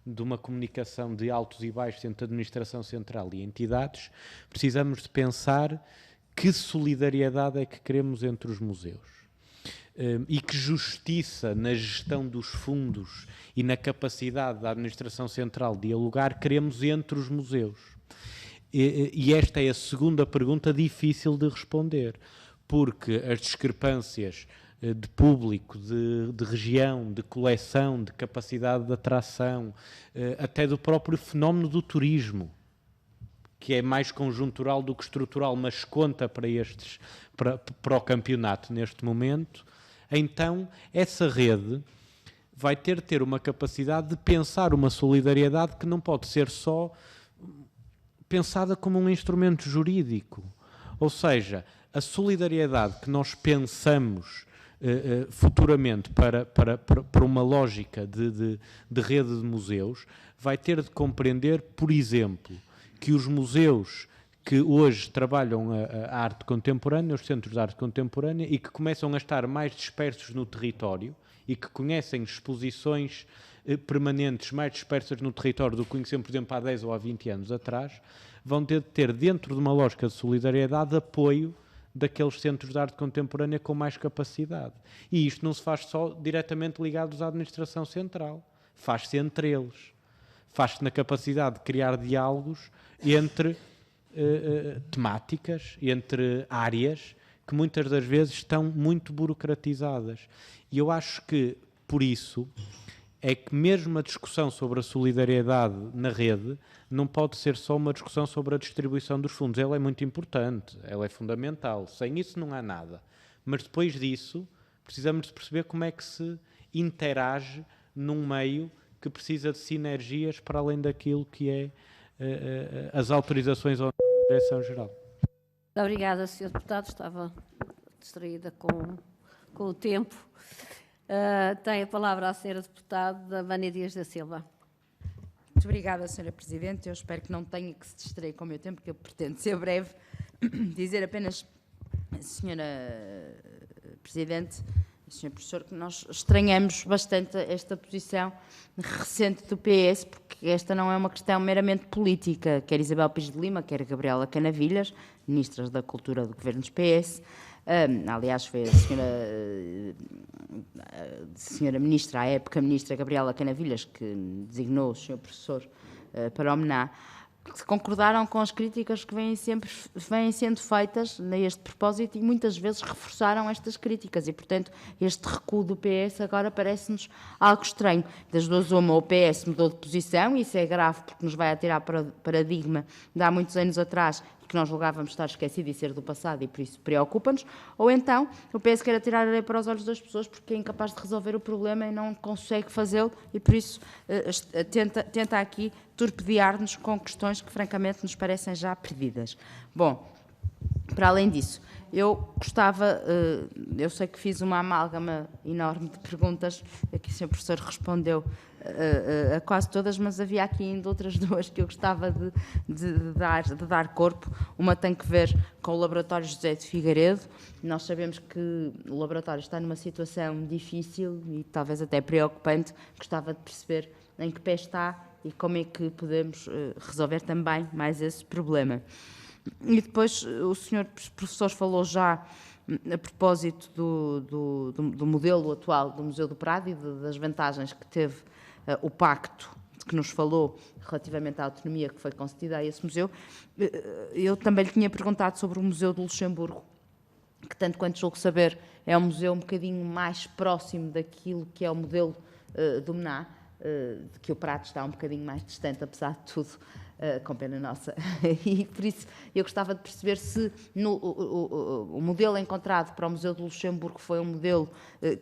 de uma comunicação de altos e baixos entre a administração central e entidades, precisamos de pensar que solidariedade é que queremos entre os museus. E que justiça na gestão dos fundos e na capacidade da administração central de dialogar queremos entre os museus. E esta é a segunda pergunta difícil de responder, porque as discrepâncias de público, de região, de coleção, de capacidade de atração, até do próprio fenómeno do turismo, que é mais conjuntural do que estrutural, mas conta para o campeonato neste momento, então essa rede vai ter de ter uma capacidade de pensar uma solidariedade que não pode ser só pensada como um instrumento jurídico. Ou seja, a solidariedade que nós pensamos futuramente para uma lógica de rede de museus vai ter de compreender, por exemplo, que os museus que hoje trabalham a arte contemporânea, os centros de arte contemporânea, e que começam a estar mais dispersos no território e que conhecem exposições permanentes mais dispersas no território do que conhecemos, por exemplo, há 10 ou há 20 anos atrás, vão ter dentro de uma lógica de solidariedade, apoio daqueles centros de arte contemporânea com mais capacidade. E isto não se faz só diretamente ligados à administração central, faz-se entre eles. Faz-se na capacidade de criar diálogos entre temáticas, entre áreas que muitas das vezes estão muito burocratizadas. E eu acho que, por isso, é que mesmo a discussão sobre a solidariedade na rede não pode ser só uma discussão sobre a distribuição dos fundos. Ela é muito importante, ela é fundamental. Sem isso não há nada. Mas depois disso, precisamos de perceber como é que se interage num meio que precisa de sinergias para além daquilo que é as autorizações à Direção-Geral. Muito obrigada, Sr. Deputado. Estava distraída com o tempo. Tem a palavra a Sra. Deputada Vânia Dias da Silva. Muito obrigada, Sra. Presidente. Eu espero que não tenha que se distrair com o meu tempo, porque eu pretendo ser breve. Dizer apenas, Sra. Presidente, Sr. Professor, que nós estranhamos bastante esta posição recente do PS, porque esta não é uma questão meramente política. Quer Isabel Pires de Lima, quer Gabriela Canavilhas, ministras da Cultura do governo dos PS. Aliás, foi a senhora ministra, à época ministra Gabriela Canavilhas, que designou o Sr. Professor para o MNA, que concordaram com as críticas que vêm sendo feitas a este propósito e muitas vezes reforçaram estas críticas e, portanto, este recuo do PS agora parece-nos algo estranho. Das duas uma, o PS mudou de posição e isso é grave porque nos vai atirar para o paradigma de há muitos anos atrás que nós julgávamos estar esquecido e ser do passado e por isso preocupa-nos, ou então o PS quer atirar areia para os olhos das pessoas porque é incapaz de resolver o problema e não consegue fazê-lo e por isso tenta aqui torpedear-nos com questões que francamente nos parecem já perdidas. Bom, para além disso, eu gostava, eu sei que fiz uma amálgama enorme de perguntas, aqui o Sr. Professor respondeu a quase todas, mas havia aqui ainda outras duas que eu gostava de dar corpo. Uma tem que ver com o Laboratório José de Figueiredo. Nós sabemos que o laboratório está numa situação difícil e talvez até preocupante. Gostava de perceber em que pé está e como é que podemos resolver também mais esse problema. E depois o Sr. Professor falou já a propósito do modelo atual do Museu do Prado e das vantagens que teve o pacto de que nos falou relativamente à autonomia que foi concedida a esse museu. Eu também lhe tinha perguntado sobre o Museu de Luxemburgo, que tanto quanto julgo saber é um museu um bocadinho mais próximo daquilo que é o modelo do MNA, de que o Prado está um bocadinho mais distante, apesar de tudo, com pena nossa. E por isso eu gostava de perceber se o modelo encontrado para o Museu de Luxemburgo foi um modelo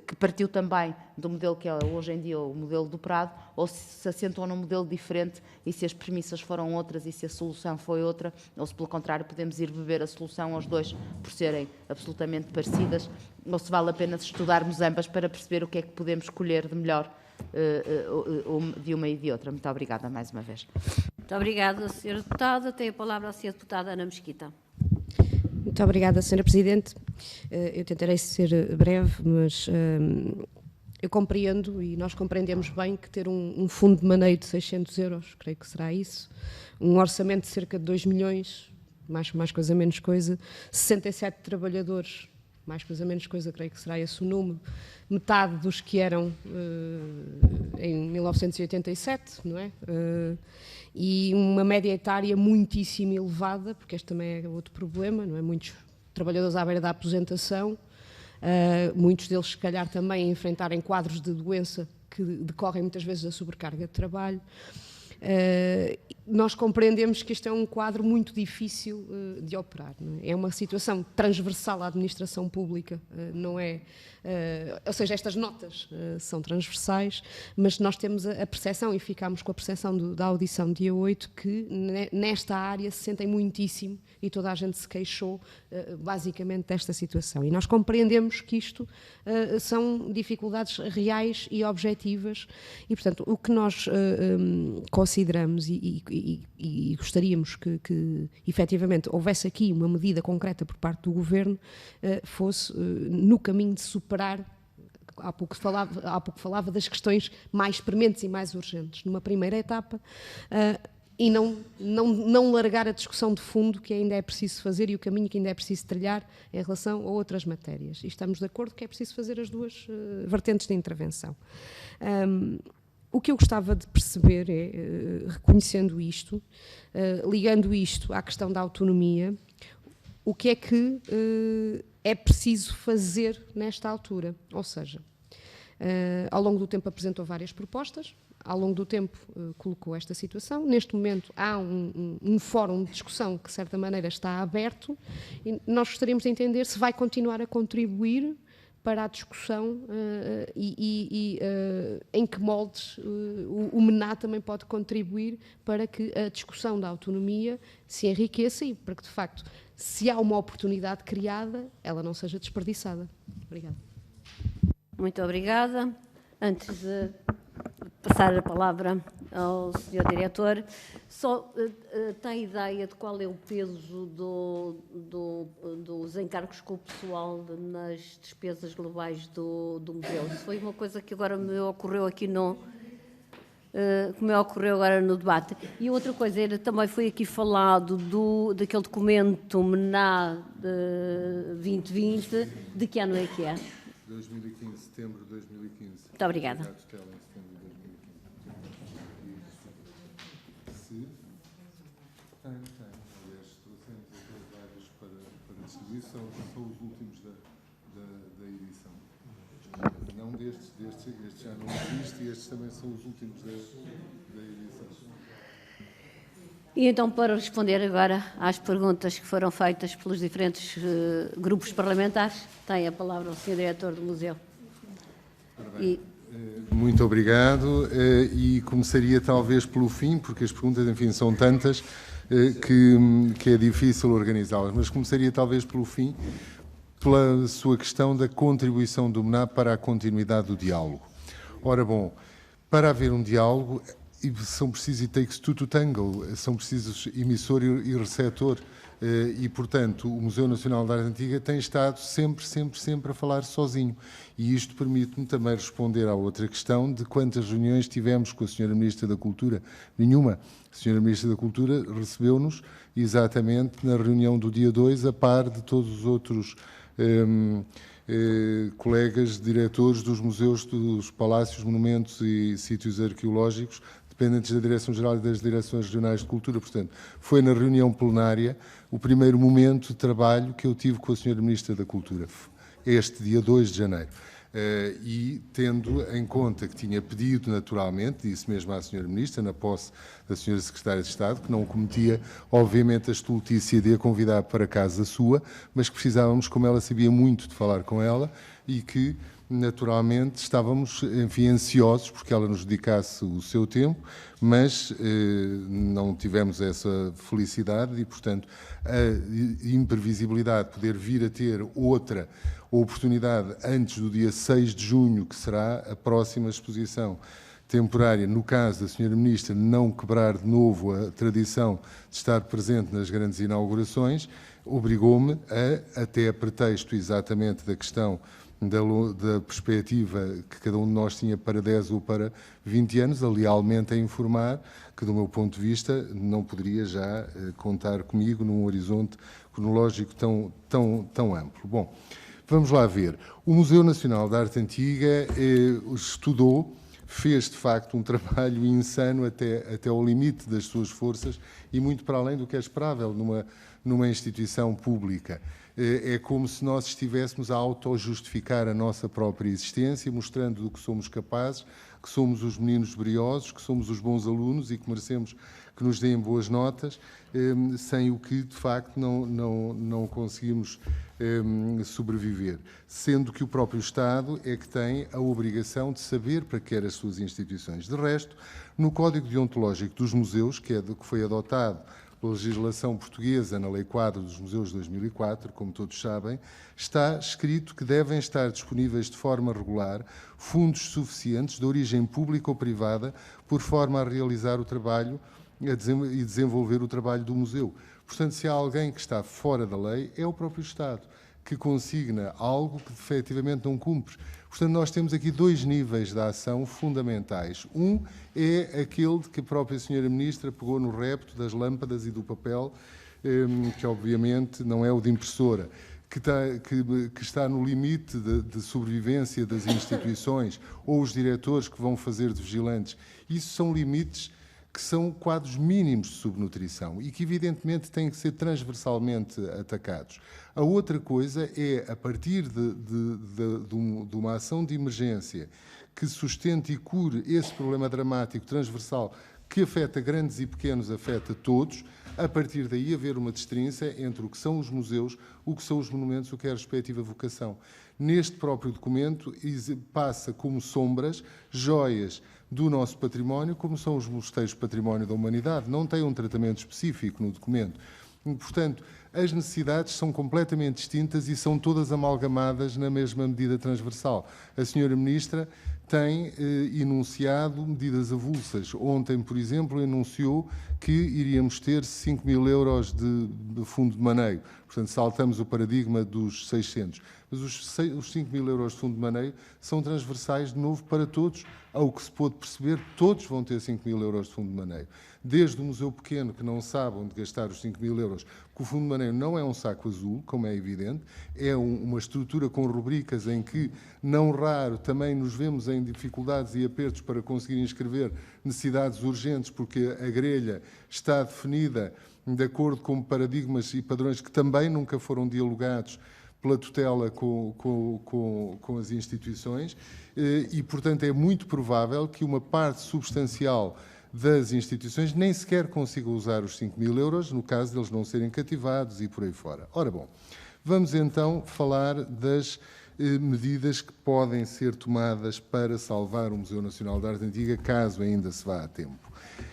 que partiu também do modelo que é hoje em dia o modelo do Prado, ou se assentou num modelo diferente e se as premissas foram outras e se a solução foi outra, ou se pelo contrário podemos ir beber a solução aos dois por serem absolutamente parecidas, ou se vale a pena estudarmos ambas para perceber o que é que podemos escolher de melhor de uma e de outra. Muito obrigada mais uma vez. Muito obrigada, Sra. Deputada. Tem a palavra a Sra. Deputada Ana Mesquita. Muito obrigada, Sra. Presidente. Eu tentarei ser breve, mas eu compreendo e nós compreendemos bem que ter um fundo de maneio de 600 euros, creio que será isso, um orçamento de cerca de 2 milhões, mais coisa, menos coisa, 67 trabalhadores, mais coisa, menos coisa, creio que será esse o número, metade dos que eram em 1987, não é? E uma média etária muitíssimo elevada, porque este também é outro problema, não é? Muitos trabalhadores à beira da aposentação, muitos deles se calhar também a enfrentarem quadros de doença que decorrem muitas vezes da sobrecarga de trabalho. Nós compreendemos que este é um quadro muito difícil de operar. Não é? É uma situação transversal à administração pública, não é? Ou seja, estas notas são transversais, mas nós temos a percepção, e ficámos com a percepção da audição dia 8, que nesta área se sentem muitíssimo e toda a gente se queixou basicamente desta situação. E nós compreendemos que isto são dificuldades reais e objetivas e, portanto, o que nós consideramos e gostaríamos que efetivamente houvesse aqui uma medida concreta por parte do Governo fosse no caminho de superar, há pouco falava das questões mais prementes e mais urgentes, numa primeira etapa, e não largar a discussão de fundo que ainda é preciso fazer e o caminho que ainda é preciso trilhar em relação a outras matérias. E estamos de acordo que é preciso fazer as duas vertentes de intervenção. O que eu gostava de perceber é, reconhecendo isto, ligando isto à questão da autonomia, o que é que é preciso fazer nesta altura? Ou seja, ao longo do tempo apresentou várias propostas, ao longo do tempo colocou esta situação, neste momento há um fórum de discussão que de certa maneira está aberto e nós gostaríamos de entender se vai continuar a contribuir para a discussão e em que moldes o MENA também pode contribuir para que a discussão da autonomia se enriqueça e para que, de facto, se há uma oportunidade criada, ela não seja desperdiçada. Obrigada. Muito obrigada. Antes de passar a palavra ao Sr. Diretor. Só tem ideia de qual é o peso dos encargos com o pessoal nas despesas globais do museu? Isso foi uma coisa que agora me ocorreu aqui no debate. E outra coisa, também foi aqui falado daquele documento MENA 2020, de que ano é que é? 2015, setembro de 2015. Muito obrigada. Aliás, trouxemos aqueles vários para distribuir, são os últimos da edição. Não destes já não existe, e estes também são os últimos da edição. E então, para responder agora às perguntas que foram feitas pelos diferentes grupos parlamentares, tem a palavra o Sr. Diretor do Museu. Muito obrigado, e começaria talvez pelo fim, porque as perguntas, enfim, são tantas que é difícil organizá-las, mas começaria talvez pelo fim, pela sua questão da contribuição do MENA para a continuidade do diálogo. Ora bom, para haver um diálogo, são precisos it takes two to tango, são precisos emissor e receptor, e, portanto, o Museu Nacional da Arte Antiga tem estado sempre a falar sozinho. E isto permite-me também responder à outra questão de quantas reuniões tivemos com a Sra. Ministra da Cultura. Nenhuma. A Sra. Ministra da Cultura recebeu-nos exatamente na reunião do dia 2, a par de todos os outros colegas diretores dos museus, dos palácios, monumentos e sítios arqueológicos, dependentes da Direção-Geral e das Direções Regionais de Cultura. Portanto, foi na reunião plenária o primeiro momento de trabalho que eu tive com a Sra. Ministra da Cultura, este dia 2 de janeiro. E tendo em conta que tinha pedido naturalmente, disse mesmo à Sra. Ministra, na posse da Sra. Secretária de Estado, que não cometia, obviamente, a estultícia de a convidar para casa sua, mas que precisávamos, como ela sabia muito de falar com ela, e que, naturalmente, estávamos, enfim, ansiosos porque ela nos dedicasse o seu tempo, mas não tivemos essa felicidade e, portanto, a imprevisibilidade de poder vir a ter outra oportunidade antes do dia 6 de junho, que será a próxima exposição temporária, no caso da Sra. Ministra não quebrar de novo a tradição de estar presente nas grandes inaugurações, obrigou-me até a pretexto exatamente da questão da perspectiva que cada um de nós tinha para 10 ou para 20 anos, a lealmente a informar que, do meu ponto de vista, não poderia já contar comigo num horizonte cronológico tão amplo. Bom, vamos lá ver. O Museu Nacional da Arte Antiga estudou, fez de facto um trabalho insano até ao limite das suas forças e muito para além do que é esperável numa instituição pública. É como se nós estivéssemos a auto-justificar a nossa própria existência, mostrando do que somos capazes, que somos os meninos briosos, que somos os bons alunos e que merecemos que nos deem boas notas, sem o que, de facto, não conseguimos sobreviver. Sendo que o próprio Estado é que tem a obrigação de saber para que quer as suas instituições. De resto, no Código Deontológico dos Museus, que foi adotado pela legislação portuguesa na Lei Quadro dos Museus de 2004, como todos sabem, está escrito que devem estar disponíveis de forma regular fundos suficientes de origem pública ou privada por forma a realizar o trabalho e desenvolver o trabalho do museu. Portanto, se há alguém que está fora da lei, é o próprio Estado, que consigna algo que efetivamente não cumpre. Portanto, nós temos aqui dois níveis de ação fundamentais. Um é aquele de que a própria Sra. Ministra pegou no repto das lâmpadas e do papel, que obviamente não é o de impressora, que está no limite de sobrevivência das instituições ou os diretores que vão fazer de vigilantes. Isso são limites que são quadros mínimos de subnutrição e que, evidentemente, têm que ser transversalmente atacados. A outra coisa é, a partir de uma ação de emergência que sustente e cure esse problema dramático transversal que afeta grandes e pequenos, afeta todos, a partir daí haver uma distinção entre o que são os museus, o que são os monumentos, o que é a respectiva vocação. Neste próprio documento passa como sombras joias do nosso património, como são os mosteiros património da humanidade. Não tem um tratamento específico no documento. E, portanto, as necessidades são completamente distintas e são todas amalgamadas na mesma medida transversal. A Sra. Ministra tem enunciado medidas avulsas. Ontem, por exemplo, anunciou que iríamos ter 5.000 euros de fundo de maneio. Portanto, saltamos o paradigma dos 600. Mas os 5.000 euros de fundo de maneio são transversais, de novo, para todos. Ao que se pôde perceber, todos vão ter 5.000 euros de fundo de maneio. Desde o museu pequeno, que não sabe onde gastar os 5.000 euros, que o fundo de maneio não é um saco azul, como é evidente, é uma estrutura com rubricas em que, não raro, também nos vemos em dificuldades e apertos para conseguir inscrever necessidades urgentes, porque a grelha está definida de acordo com paradigmas e padrões que também nunca foram dialogados pela tutela com as instituições e, portanto, é muito provável que uma parte substancial das instituições nem sequer consiga usar os 5.000 euros, no caso deles não serem cativados e por aí fora. Ora bom, vamos então falar das medidas que podem ser tomadas para salvar o Museu Nacional de Arte Antiga, caso ainda se vá a tempo.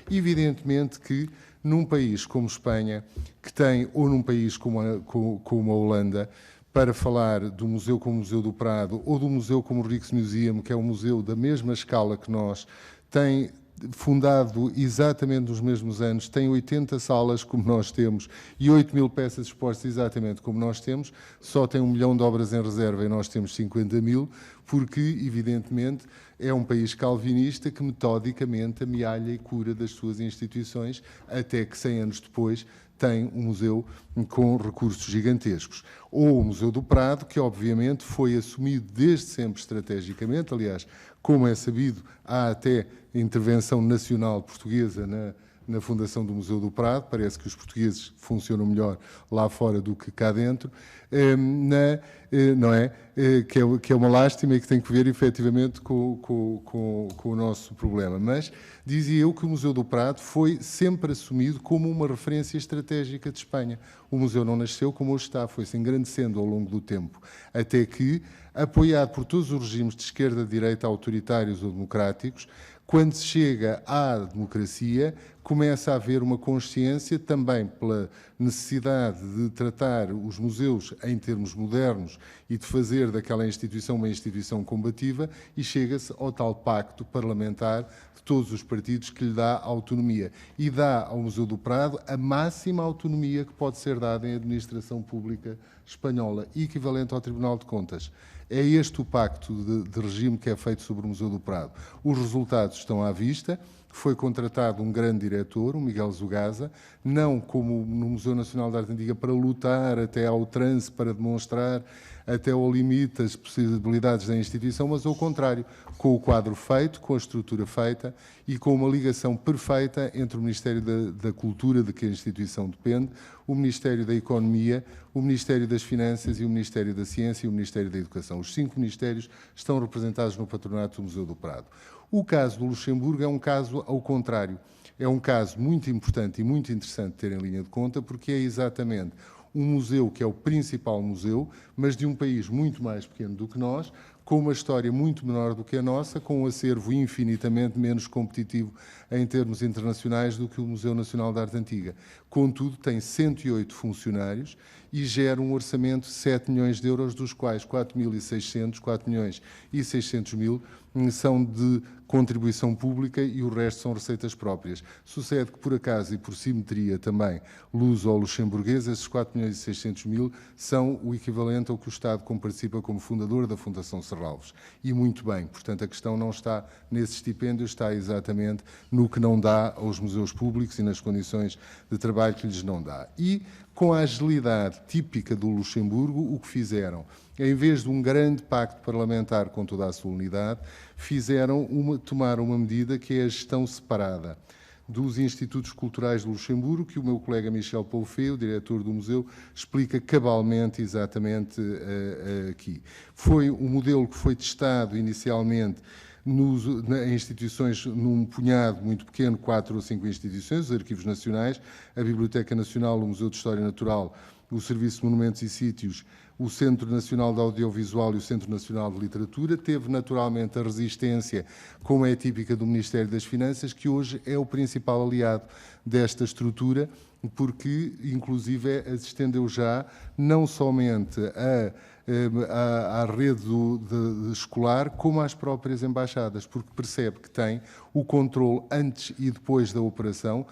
Evidentemente que num país como Espanha, que tem, ou num país como a Holanda, para falar do museu como o Museu do Prado, ou do museu como o Rijksmuseum, que é um museu da mesma escala que nós, tem fundado exatamente nos mesmos anos, tem 80 salas como nós temos e 8.000 peças expostas exatamente como nós temos, só tem 1 milhão de obras em reserva e nós temos 50.000, porque, evidentemente, é um país calvinista que metodicamente amealha e cura das suas instituições, até que 100 anos depois tem um museu com recursos gigantescos. Ou o Museu do Prado, que obviamente foi assumido desde sempre estrategicamente, aliás, como é sabido, há até intervenção nacional portuguesa na fundação do Museu do Prado, parece que os portugueses funcionam melhor lá fora do que cá dentro, não é? Que é uma lástima e que tem que ver efetivamente com o nosso problema. Mas dizia eu que o Museu do Prado foi sempre assumido como uma referência estratégica de Espanha. O museu não nasceu como hoje está, foi se engrandecendo ao longo do tempo, até que, apoiado por todos os regimes de esquerda, direita, autoritários ou democráticos, quando se chega à democracia, começa a haver uma consciência também pela necessidade de tratar os museus em termos modernos e de fazer daquela instituição uma instituição combativa, e chega-se ao tal pacto parlamentar de todos os partidos que lhe dá autonomia. E dá ao Museu do Prado a máxima autonomia que pode ser dada em administração pública espanhola, equivalente ao Tribunal de Contas. É este o pacto de regime que é feito sobre o Museu do Prado. Os resultados estão à vista. Foi contratado um grande diretor, o Miguel Zugasa, não como no Museu Nacional de Arte Antiga para lutar até ao trance, para demonstrar até ao limite as possibilidades da instituição, mas ao contrário, com o quadro feito, com a estrutura feita e com uma ligação perfeita entre o Ministério da Cultura, de que a instituição depende, o Ministério da Economia, o Ministério das Finanças e o Ministério da Ciência e o Ministério da Educação. Os 5 ministérios estão representados no patronato do Museu do Prado. O caso do Luxemburgo é um caso ao contrário. É um caso muito importante e muito interessante de ter em linha de conta, porque é exatamente um museu que é o principal museu, mas de um país muito mais pequeno do que nós, com uma história muito menor do que a nossa, com um acervo infinitamente menos competitivo em termos internacionais do que o Museu Nacional de Arte Antiga. Contudo, tem 108 funcionários e gera um orçamento de 7 milhões de euros, dos quais 4 milhões e 600 mil são de contribuição pública e o resto são receitas próprias. Sucede que, por acaso e por simetria também, luso-luxemburguesa, esses 4 milhões e 600 mil são o equivalente ao que o Estado participa como fundador da Fundação Serralves. E muito bem, portanto, a questão não está nesse estipêndio, está exatamente no que não dá aos museus públicos e nas condições de trabalho que lhes não dá. E, com a agilidade típica do Luxemburgo, o que fizeram? Em vez de um grande pacto parlamentar com toda a solenidade, tomaram uma medida que é a gestão separada dos Institutos Culturais do Luxemburgo, que o meu colega Michel Poufet, o diretor do museu, explica cabalmente exatamente aqui. Foi um modelo que foi testado inicialmente em instituições, num punhado muito pequeno, 4 ou 5 instituições, os Arquivos Nacionais, a Biblioteca Nacional, o Museu de História Natural, o Serviço de Monumentos e Sítios, o Centro Nacional de Audiovisual e o Centro Nacional de Literatura. Teve naturalmente a resistência, como é típica do Ministério das Finanças, que hoje é o principal aliado desta estrutura, porque inclusive as estendeu já não somente a à rede escolar como às próprias embaixadas, porque percebe que tem o controle antes e depois da operação,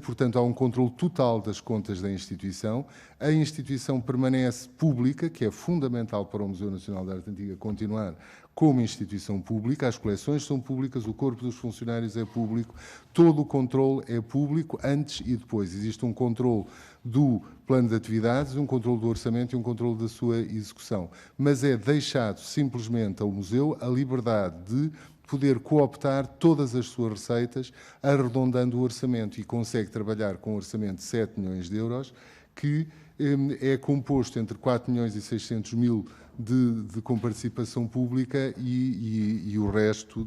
portanto há um controle total das contas da instituição, a instituição permanece pública, que é fundamental para o Museu Nacional de Arte Antiga continuar como instituição pública, as coleções são públicas, o corpo dos funcionários é público, todo o controle é público antes e depois. Existe um controle do plano de atividades, um controle do orçamento e um controle da sua execução. Mas é deixado simplesmente ao museu a liberdade de poder cooptar todas as suas receitas, arredondando o orçamento, e consegue trabalhar com um orçamento de 7 milhões de euros, que é composto entre 4 milhões e 600 mil de comparticipação pública e o resto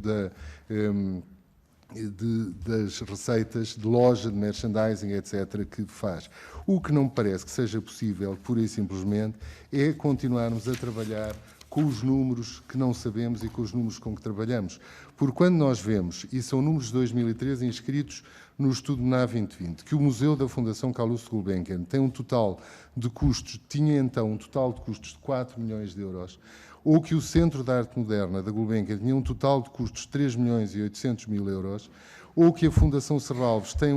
das receitas de loja, de merchandising, etc., que faz. O que não me parece que seja possível, pura e simplesmente, é continuarmos a trabalhar com os números que não sabemos e com os números com que trabalhamos. Porque quando nós vemos, e são números de 2013 inscritos no estudo NA 2020, que o Museu da Fundação Calouste Gulbenkian tem um total de custos, tinha então um total de custos de 4 milhões de euros, ou que o Centro de Arte Moderna da Gulbenkian tinha um total de custos de 3 milhões e 800 mil euros, ou que a Fundação Serralves tem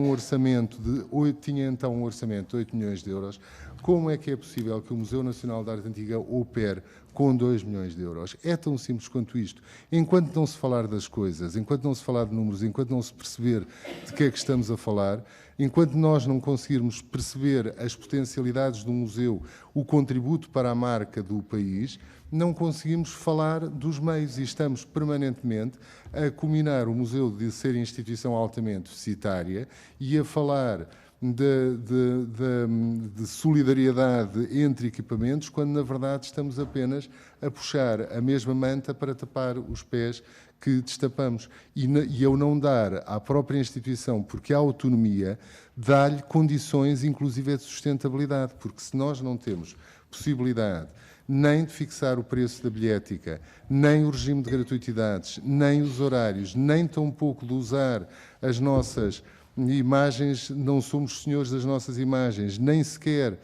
tinha então um orçamento de 8 milhões de euros, como é que é possível que o Museu Nacional de Arte Antiga opere com 2 milhões de euros? É tão simples quanto isto. Enquanto não se falar das coisas, enquanto não se falar de números, enquanto não se perceber de que é que estamos a falar, enquanto nós não conseguirmos perceber as potencialidades do museu, o contributo para a marca do país, não conseguimos falar dos meios, e estamos permanentemente a culminar o museu de ser instituição altamente deficitária e a falar de solidariedade entre equipamentos, quando na verdade estamos apenas a puxar a mesma manta para tapar os pés que destapamos. E eu não dar à própria instituição, porque há autonomia, dá-lhe condições inclusive de sustentabilidade, porque se nós não temos possibilidade nem de fixar o preço da bilhética, nem o regime de gratuitidades, nem os horários, nem tampouco de usar as nossas imagens, não somos senhores das nossas imagens, nem sequer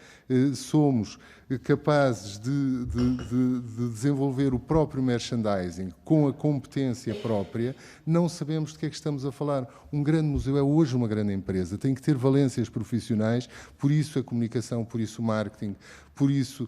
somos capazes de desenvolver o próprio merchandising com a competência própria, não sabemos de que é que estamos a falar. Um grande museu é hoje uma grande empresa, tem que ter valências profissionais, por isso a comunicação, por isso o marketing, por isso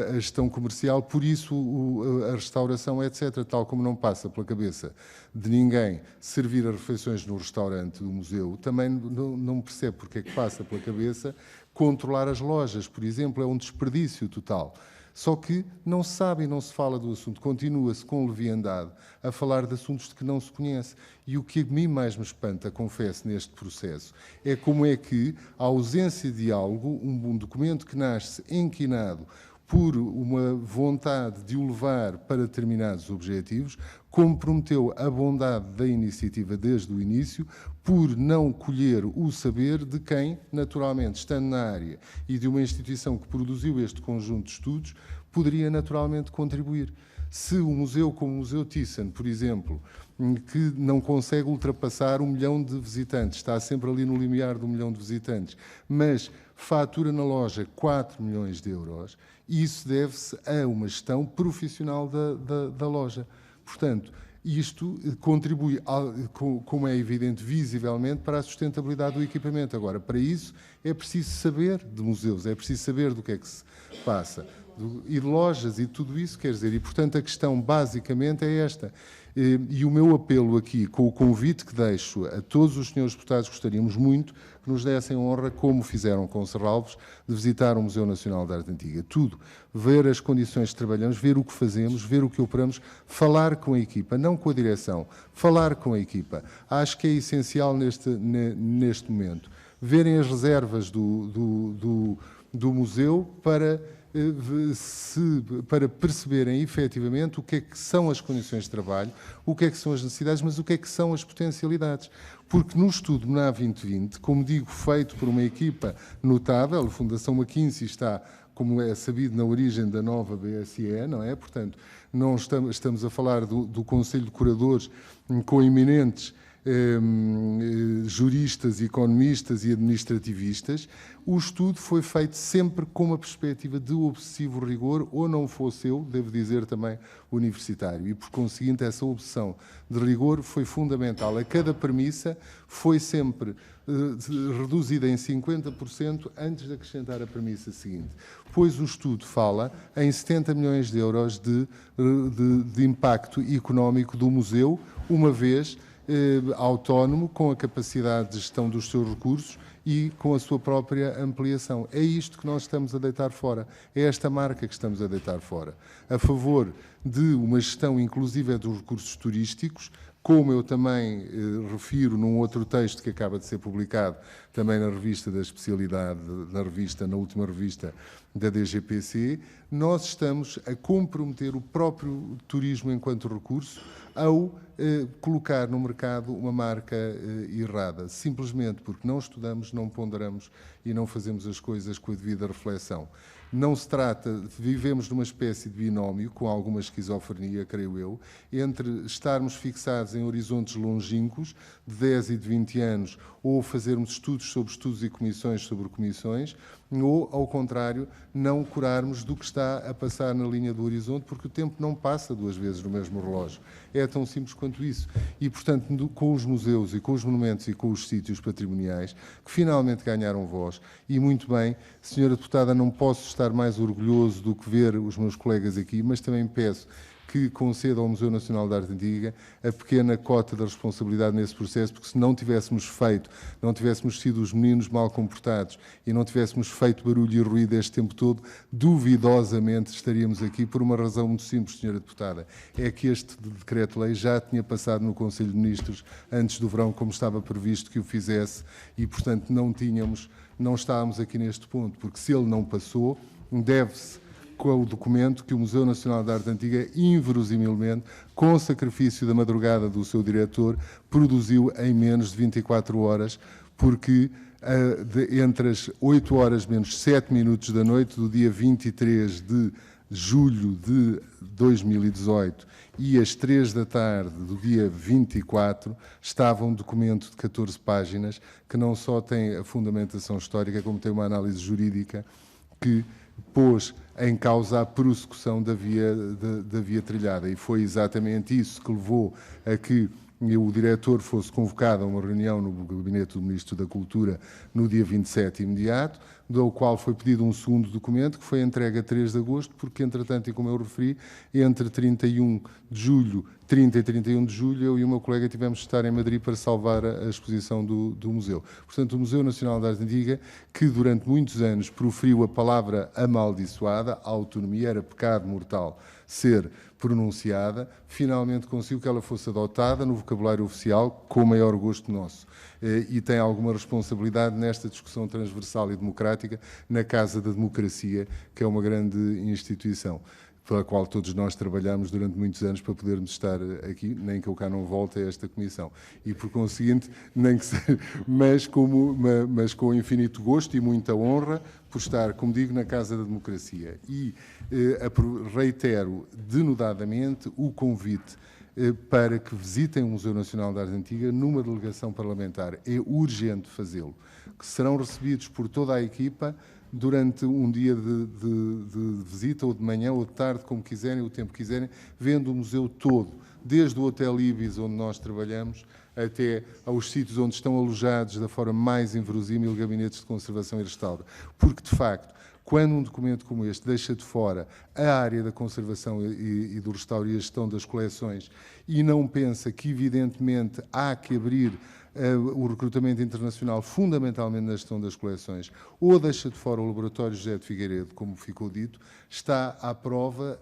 a gestão comercial, por isso a restauração, etc., tal como não passa pela cabeça de ninguém servir as refeições no restaurante do museu, também não percebe porque é que passa pela cabeça controlar as lojas, por exemplo, é um desperdício total. Só que não se sabe e não se fala do assunto, continua-se com leviandade a falar de assuntos de que não se conhece. E o que a mim mais me espanta, confesso, neste processo, é como é que a ausência de diálogo, um documento que nasce enquinado por uma vontade de o levar para determinados objetivos, comprometeu a bondade da iniciativa desde o início, por não colher o saber de quem, naturalmente, estando na área e de uma instituição que produziu este conjunto de estudos, poderia naturalmente contribuir. Se o museu, como o Museu Thyssen, por exemplo, que não consegue ultrapassar 1 milhão de visitantes, está sempre ali no limiar de 1 milhão de visitantes, mas fatura na loja 4 milhões de euros, isso deve-se a uma gestão profissional da loja. Portanto, isto contribui, como é evidente, visivelmente, para a sustentabilidade do equipamento. Agora, para isso, é preciso saber de museus, é preciso saber do que é que se passa, e de lojas e tudo isso, quer dizer, e, portanto, a questão basicamente é esta. E o meu apelo aqui, com o convite que deixo a todos os senhores deputados, gostaríamos muito que nos dessem honra, como fizeram com Serralves, de visitar o Museu Nacional de Arte Antiga. Tudo. Ver as condições que trabalhamos, ver o que fazemos, ver o que operamos, falar com a equipa, não com a direção, falar com a equipa. Acho que é essencial neste momento. Verem as reservas do museu para perceberem efetivamente o que é que são as condições de trabalho, o que é que são as necessidades, mas o que é que são as potencialidades. Porque no estudo NA 2020, como digo, feito por uma equipa notável, a Fundação McKinsey está, como é sabido, na origem da nova BSE, não é? Portanto, não estamos a falar do Conselho de Curadores com eminentes juristas, economistas e administrativistas. O estudo foi feito sempre com uma perspectiva de obsessivo rigor, ou não fosse eu, devo dizer também, universitário. E, por conseguinte, essa obsessão de rigor foi fundamental. A cada premissa foi sempre reduzida em 50% antes de acrescentar a premissa seguinte. Pois o estudo fala em 70 milhões de euros de impacto económico do museu, uma vez autónomo, com a capacidade de gestão dos seus recursos e com a sua própria ampliação. É isto que nós estamos a deitar fora, é esta marca que estamos a deitar fora, a favor de uma gestão inclusiva dos recursos turísticos, como eu também refiro num outro texto que acaba de ser publicado também na revista da especialidade, na última revista da DGPC, nós estamos a comprometer o próprio turismo enquanto recurso ao colocar no mercado uma marca errada, simplesmente porque não estudamos, não ponderamos e não fazemos as coisas com a devida reflexão. Não se trata, vivemos numa espécie de binómio, com alguma esquizofrenia, creio eu, entre estarmos fixados em horizontes longínquos, de 10 e de 20 anos, ou fazermos estudos sobre estudos e comissões sobre comissões, ou, ao contrário, não curarmos do que está a passar na linha do horizonte, porque o tempo não passa duas vezes no mesmo relógio. É tão simples quanto isso. E, portanto, com os museus e com os monumentos e com os sítios patrimoniais, que finalmente ganharam voz, e muito bem, Senhora Deputada, não posso estar mais orgulhoso do que ver os meus colegas aqui, mas também peço que conceda ao Museu Nacional de Arte Antiga a pequena cota da responsabilidade nesse processo, porque se não tivéssemos feito, não tivéssemos sido os meninos mal comportados e não tivéssemos feito barulho e ruído este tempo todo, duvidosamente estaríamos aqui por uma razão muito simples, Senhora Deputada. É que este decreto-lei já tinha passado no Conselho de Ministros antes do verão, como estava previsto que o fizesse, e, portanto, não estávamos aqui neste ponto, porque se ele não passou, deve-se com o documento que o Museu Nacional de Arte Antiga, inverosimilmente, com o sacrifício da madrugada do seu diretor, produziu em menos de 24 horas, porque entre as 8 horas menos 7 minutos da noite do dia 23 de julho de 2018 e às 3 da tarde do dia 24, estava um documento de 14 páginas que não só tem a fundamentação histórica, como tem uma análise jurídica que pôs em causa a prossecução da via trilhada. E foi exatamente isso que levou a que o diretor fosse convocado a uma reunião no gabinete do Ministro da Cultura no dia 27 imediato, do qual foi pedido um segundo documento, que foi entregue a 3 de agosto, porque, entretanto, e como eu referi, entre 31 de julho, 30 e 31 de julho, eu e o meu colega tivemos de estar em Madrid para salvar a exposição do museu. Portanto, o Museu Nacional de Arte Antiga, que durante muitos anos proferiu a palavra amaldiçoada, a autonomia, era pecado mortal ser pronunciada, finalmente conseguiu que ela fosse adotada no vocabulário oficial com o maior gosto nosso. E tem alguma responsabilidade nesta discussão transversal e democrática na Casa da Democracia, que é uma grande instituição, pela qual todos nós trabalhamos durante muitos anos para podermos estar aqui, nem que eu cá não volte a esta comissão. E, por conseguinte, nem que seja, mas com infinito gosto e muita honra por estar, como digo, na Casa da Democracia. E reitero denodadamente o convite para que visitem o Museu Nacional de Arte Antiga numa delegação parlamentar. É urgente fazê-lo. Que serão recebidos por toda a equipa durante um dia de visita, ou de manhã, ou de tarde, como quiserem, o tempo que quiserem, vendo o museu todo, desde o Hotel Ibis, onde nós trabalhamos, até aos sítios onde estão alojados, da forma mais inverosímil, gabinetes de conservação e restauro. Porque, de facto, quando um documento como este deixa de fora a área da conservação e do restauro e a gestão das coleções e não pensa que, evidentemente, há que abrir o recrutamento internacional, fundamentalmente na gestão das coleções, ou deixa de fora o Laboratório José de Figueiredo, como ficou dito, está à prova,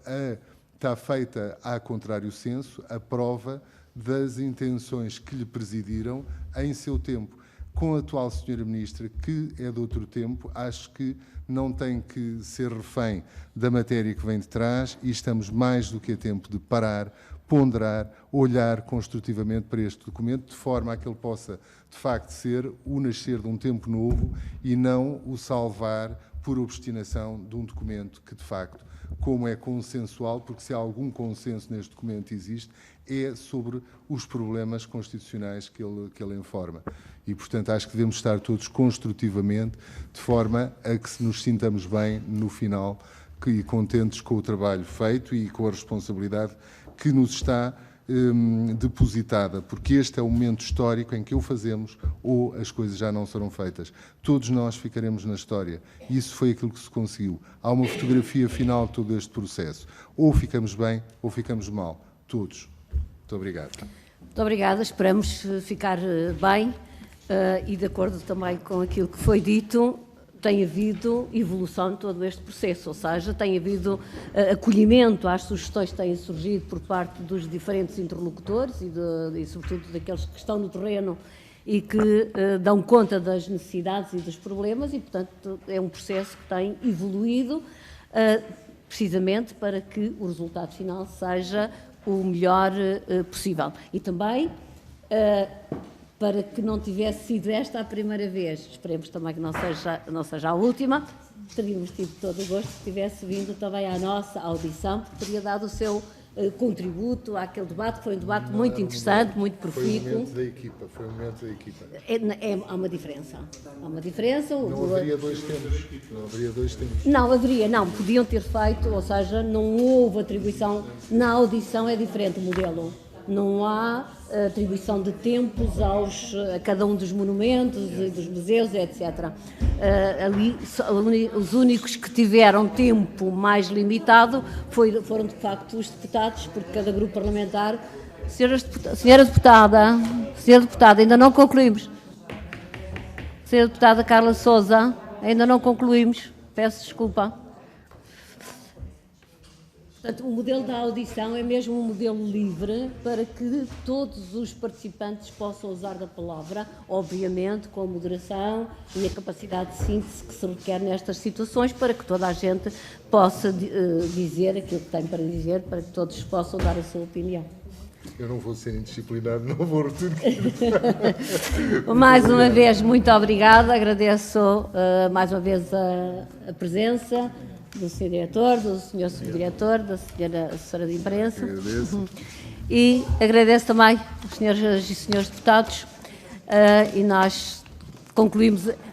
está feita a contrário senso, a prova das intenções que lhe presidiram em seu tempo. Com a atual Senhora Ministra, que é de outro tempo, acho que não tem que ser refém da matéria que vem de trás e estamos mais do que a tempo de parar, ponderar, olhar construtivamente para este documento, de forma a que ele possa, de facto, ser o nascer de um tempo novo e não o salvar por obstinação de um documento que, de facto, como é consensual, porque se há algum consenso neste documento existe, é sobre os problemas constitucionais que ele informa. E, portanto, acho que devemos estar todos construtivamente, de forma a que nos sintamos bem no final e contentes com o trabalho feito e com a responsabilidade que nos está depositada, porque este é o momento histórico em que ou fazemos ou as coisas já não serão feitas. Todos nós ficaremos na história e isso foi aquilo que se conseguiu. Há uma fotografia final de todo este processo. Ou ficamos bem ou ficamos mal. Todos. Muito obrigado. Muito obrigada. Esperamos ficar bem e de acordo também com aquilo que foi dito, tem havido evolução em todo este processo, ou seja, tem havido acolhimento às sugestões que têm surgido por parte dos diferentes interlocutores e sobretudo daqueles que estão no terreno e que dão conta das necessidades e dos problemas e, portanto, é um processo que tem evoluído precisamente para que o resultado final seja o melhor possível. E também para que não tivesse sido esta a primeira vez, esperemos também que não seja a última, teríamos tido todo o gosto que tivesse vindo também à nossa audição, porque teria dado o seu contributo àquele debate, foi um debate muito interessante, muito profícuo. Foi o momento da equipa, foi o momento da equipa. Há uma diferença. Há uma diferença. Não haveria dois tempos. Não haveria dois tempos. Não, haveria, não. Podiam ter feito, ou seja, não houve atribuição. Na audição é diferente o modelo. Não há atribuição de tempos a cada um dos monumentos e dos museus, etc. Ali, os únicos que tiveram tempo mais limitado foram, de facto, os deputados, porque cada grupo parlamentar... Senhora deputada, ainda não concluímos. Senhora deputada Carla Sousa, ainda não concluímos. Peço desculpa. Portanto, o modelo da audição é mesmo um modelo livre para que todos os participantes possam usar da palavra, obviamente com a moderação e a capacidade de síntese que se requer nestas situações, para que toda a gente possa dizer aquilo que tem para dizer, para que todos possam dar a sua opinião. Eu não vou ser indisciplinado, não vou repetir. Mais uma vez, muito obrigada. Agradeço mais uma vez a presença do Sr. Diretor, do Sr. Subdiretor, da Sra. Assessora de Imprensa. Agradeço. E agradeço também aos senhores e senhores deputados. E nós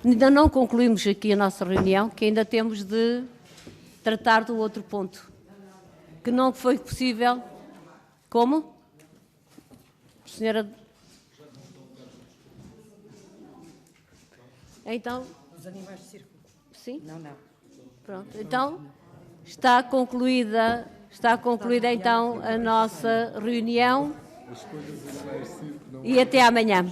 ainda não concluímos aqui a nossa reunião, que ainda temos de tratar do outro ponto, que não foi possível. Como? Senhora... Então... Os animais de circo. Sim? Não. Pronto. Então, está concluída então a nossa reunião e até amanhã.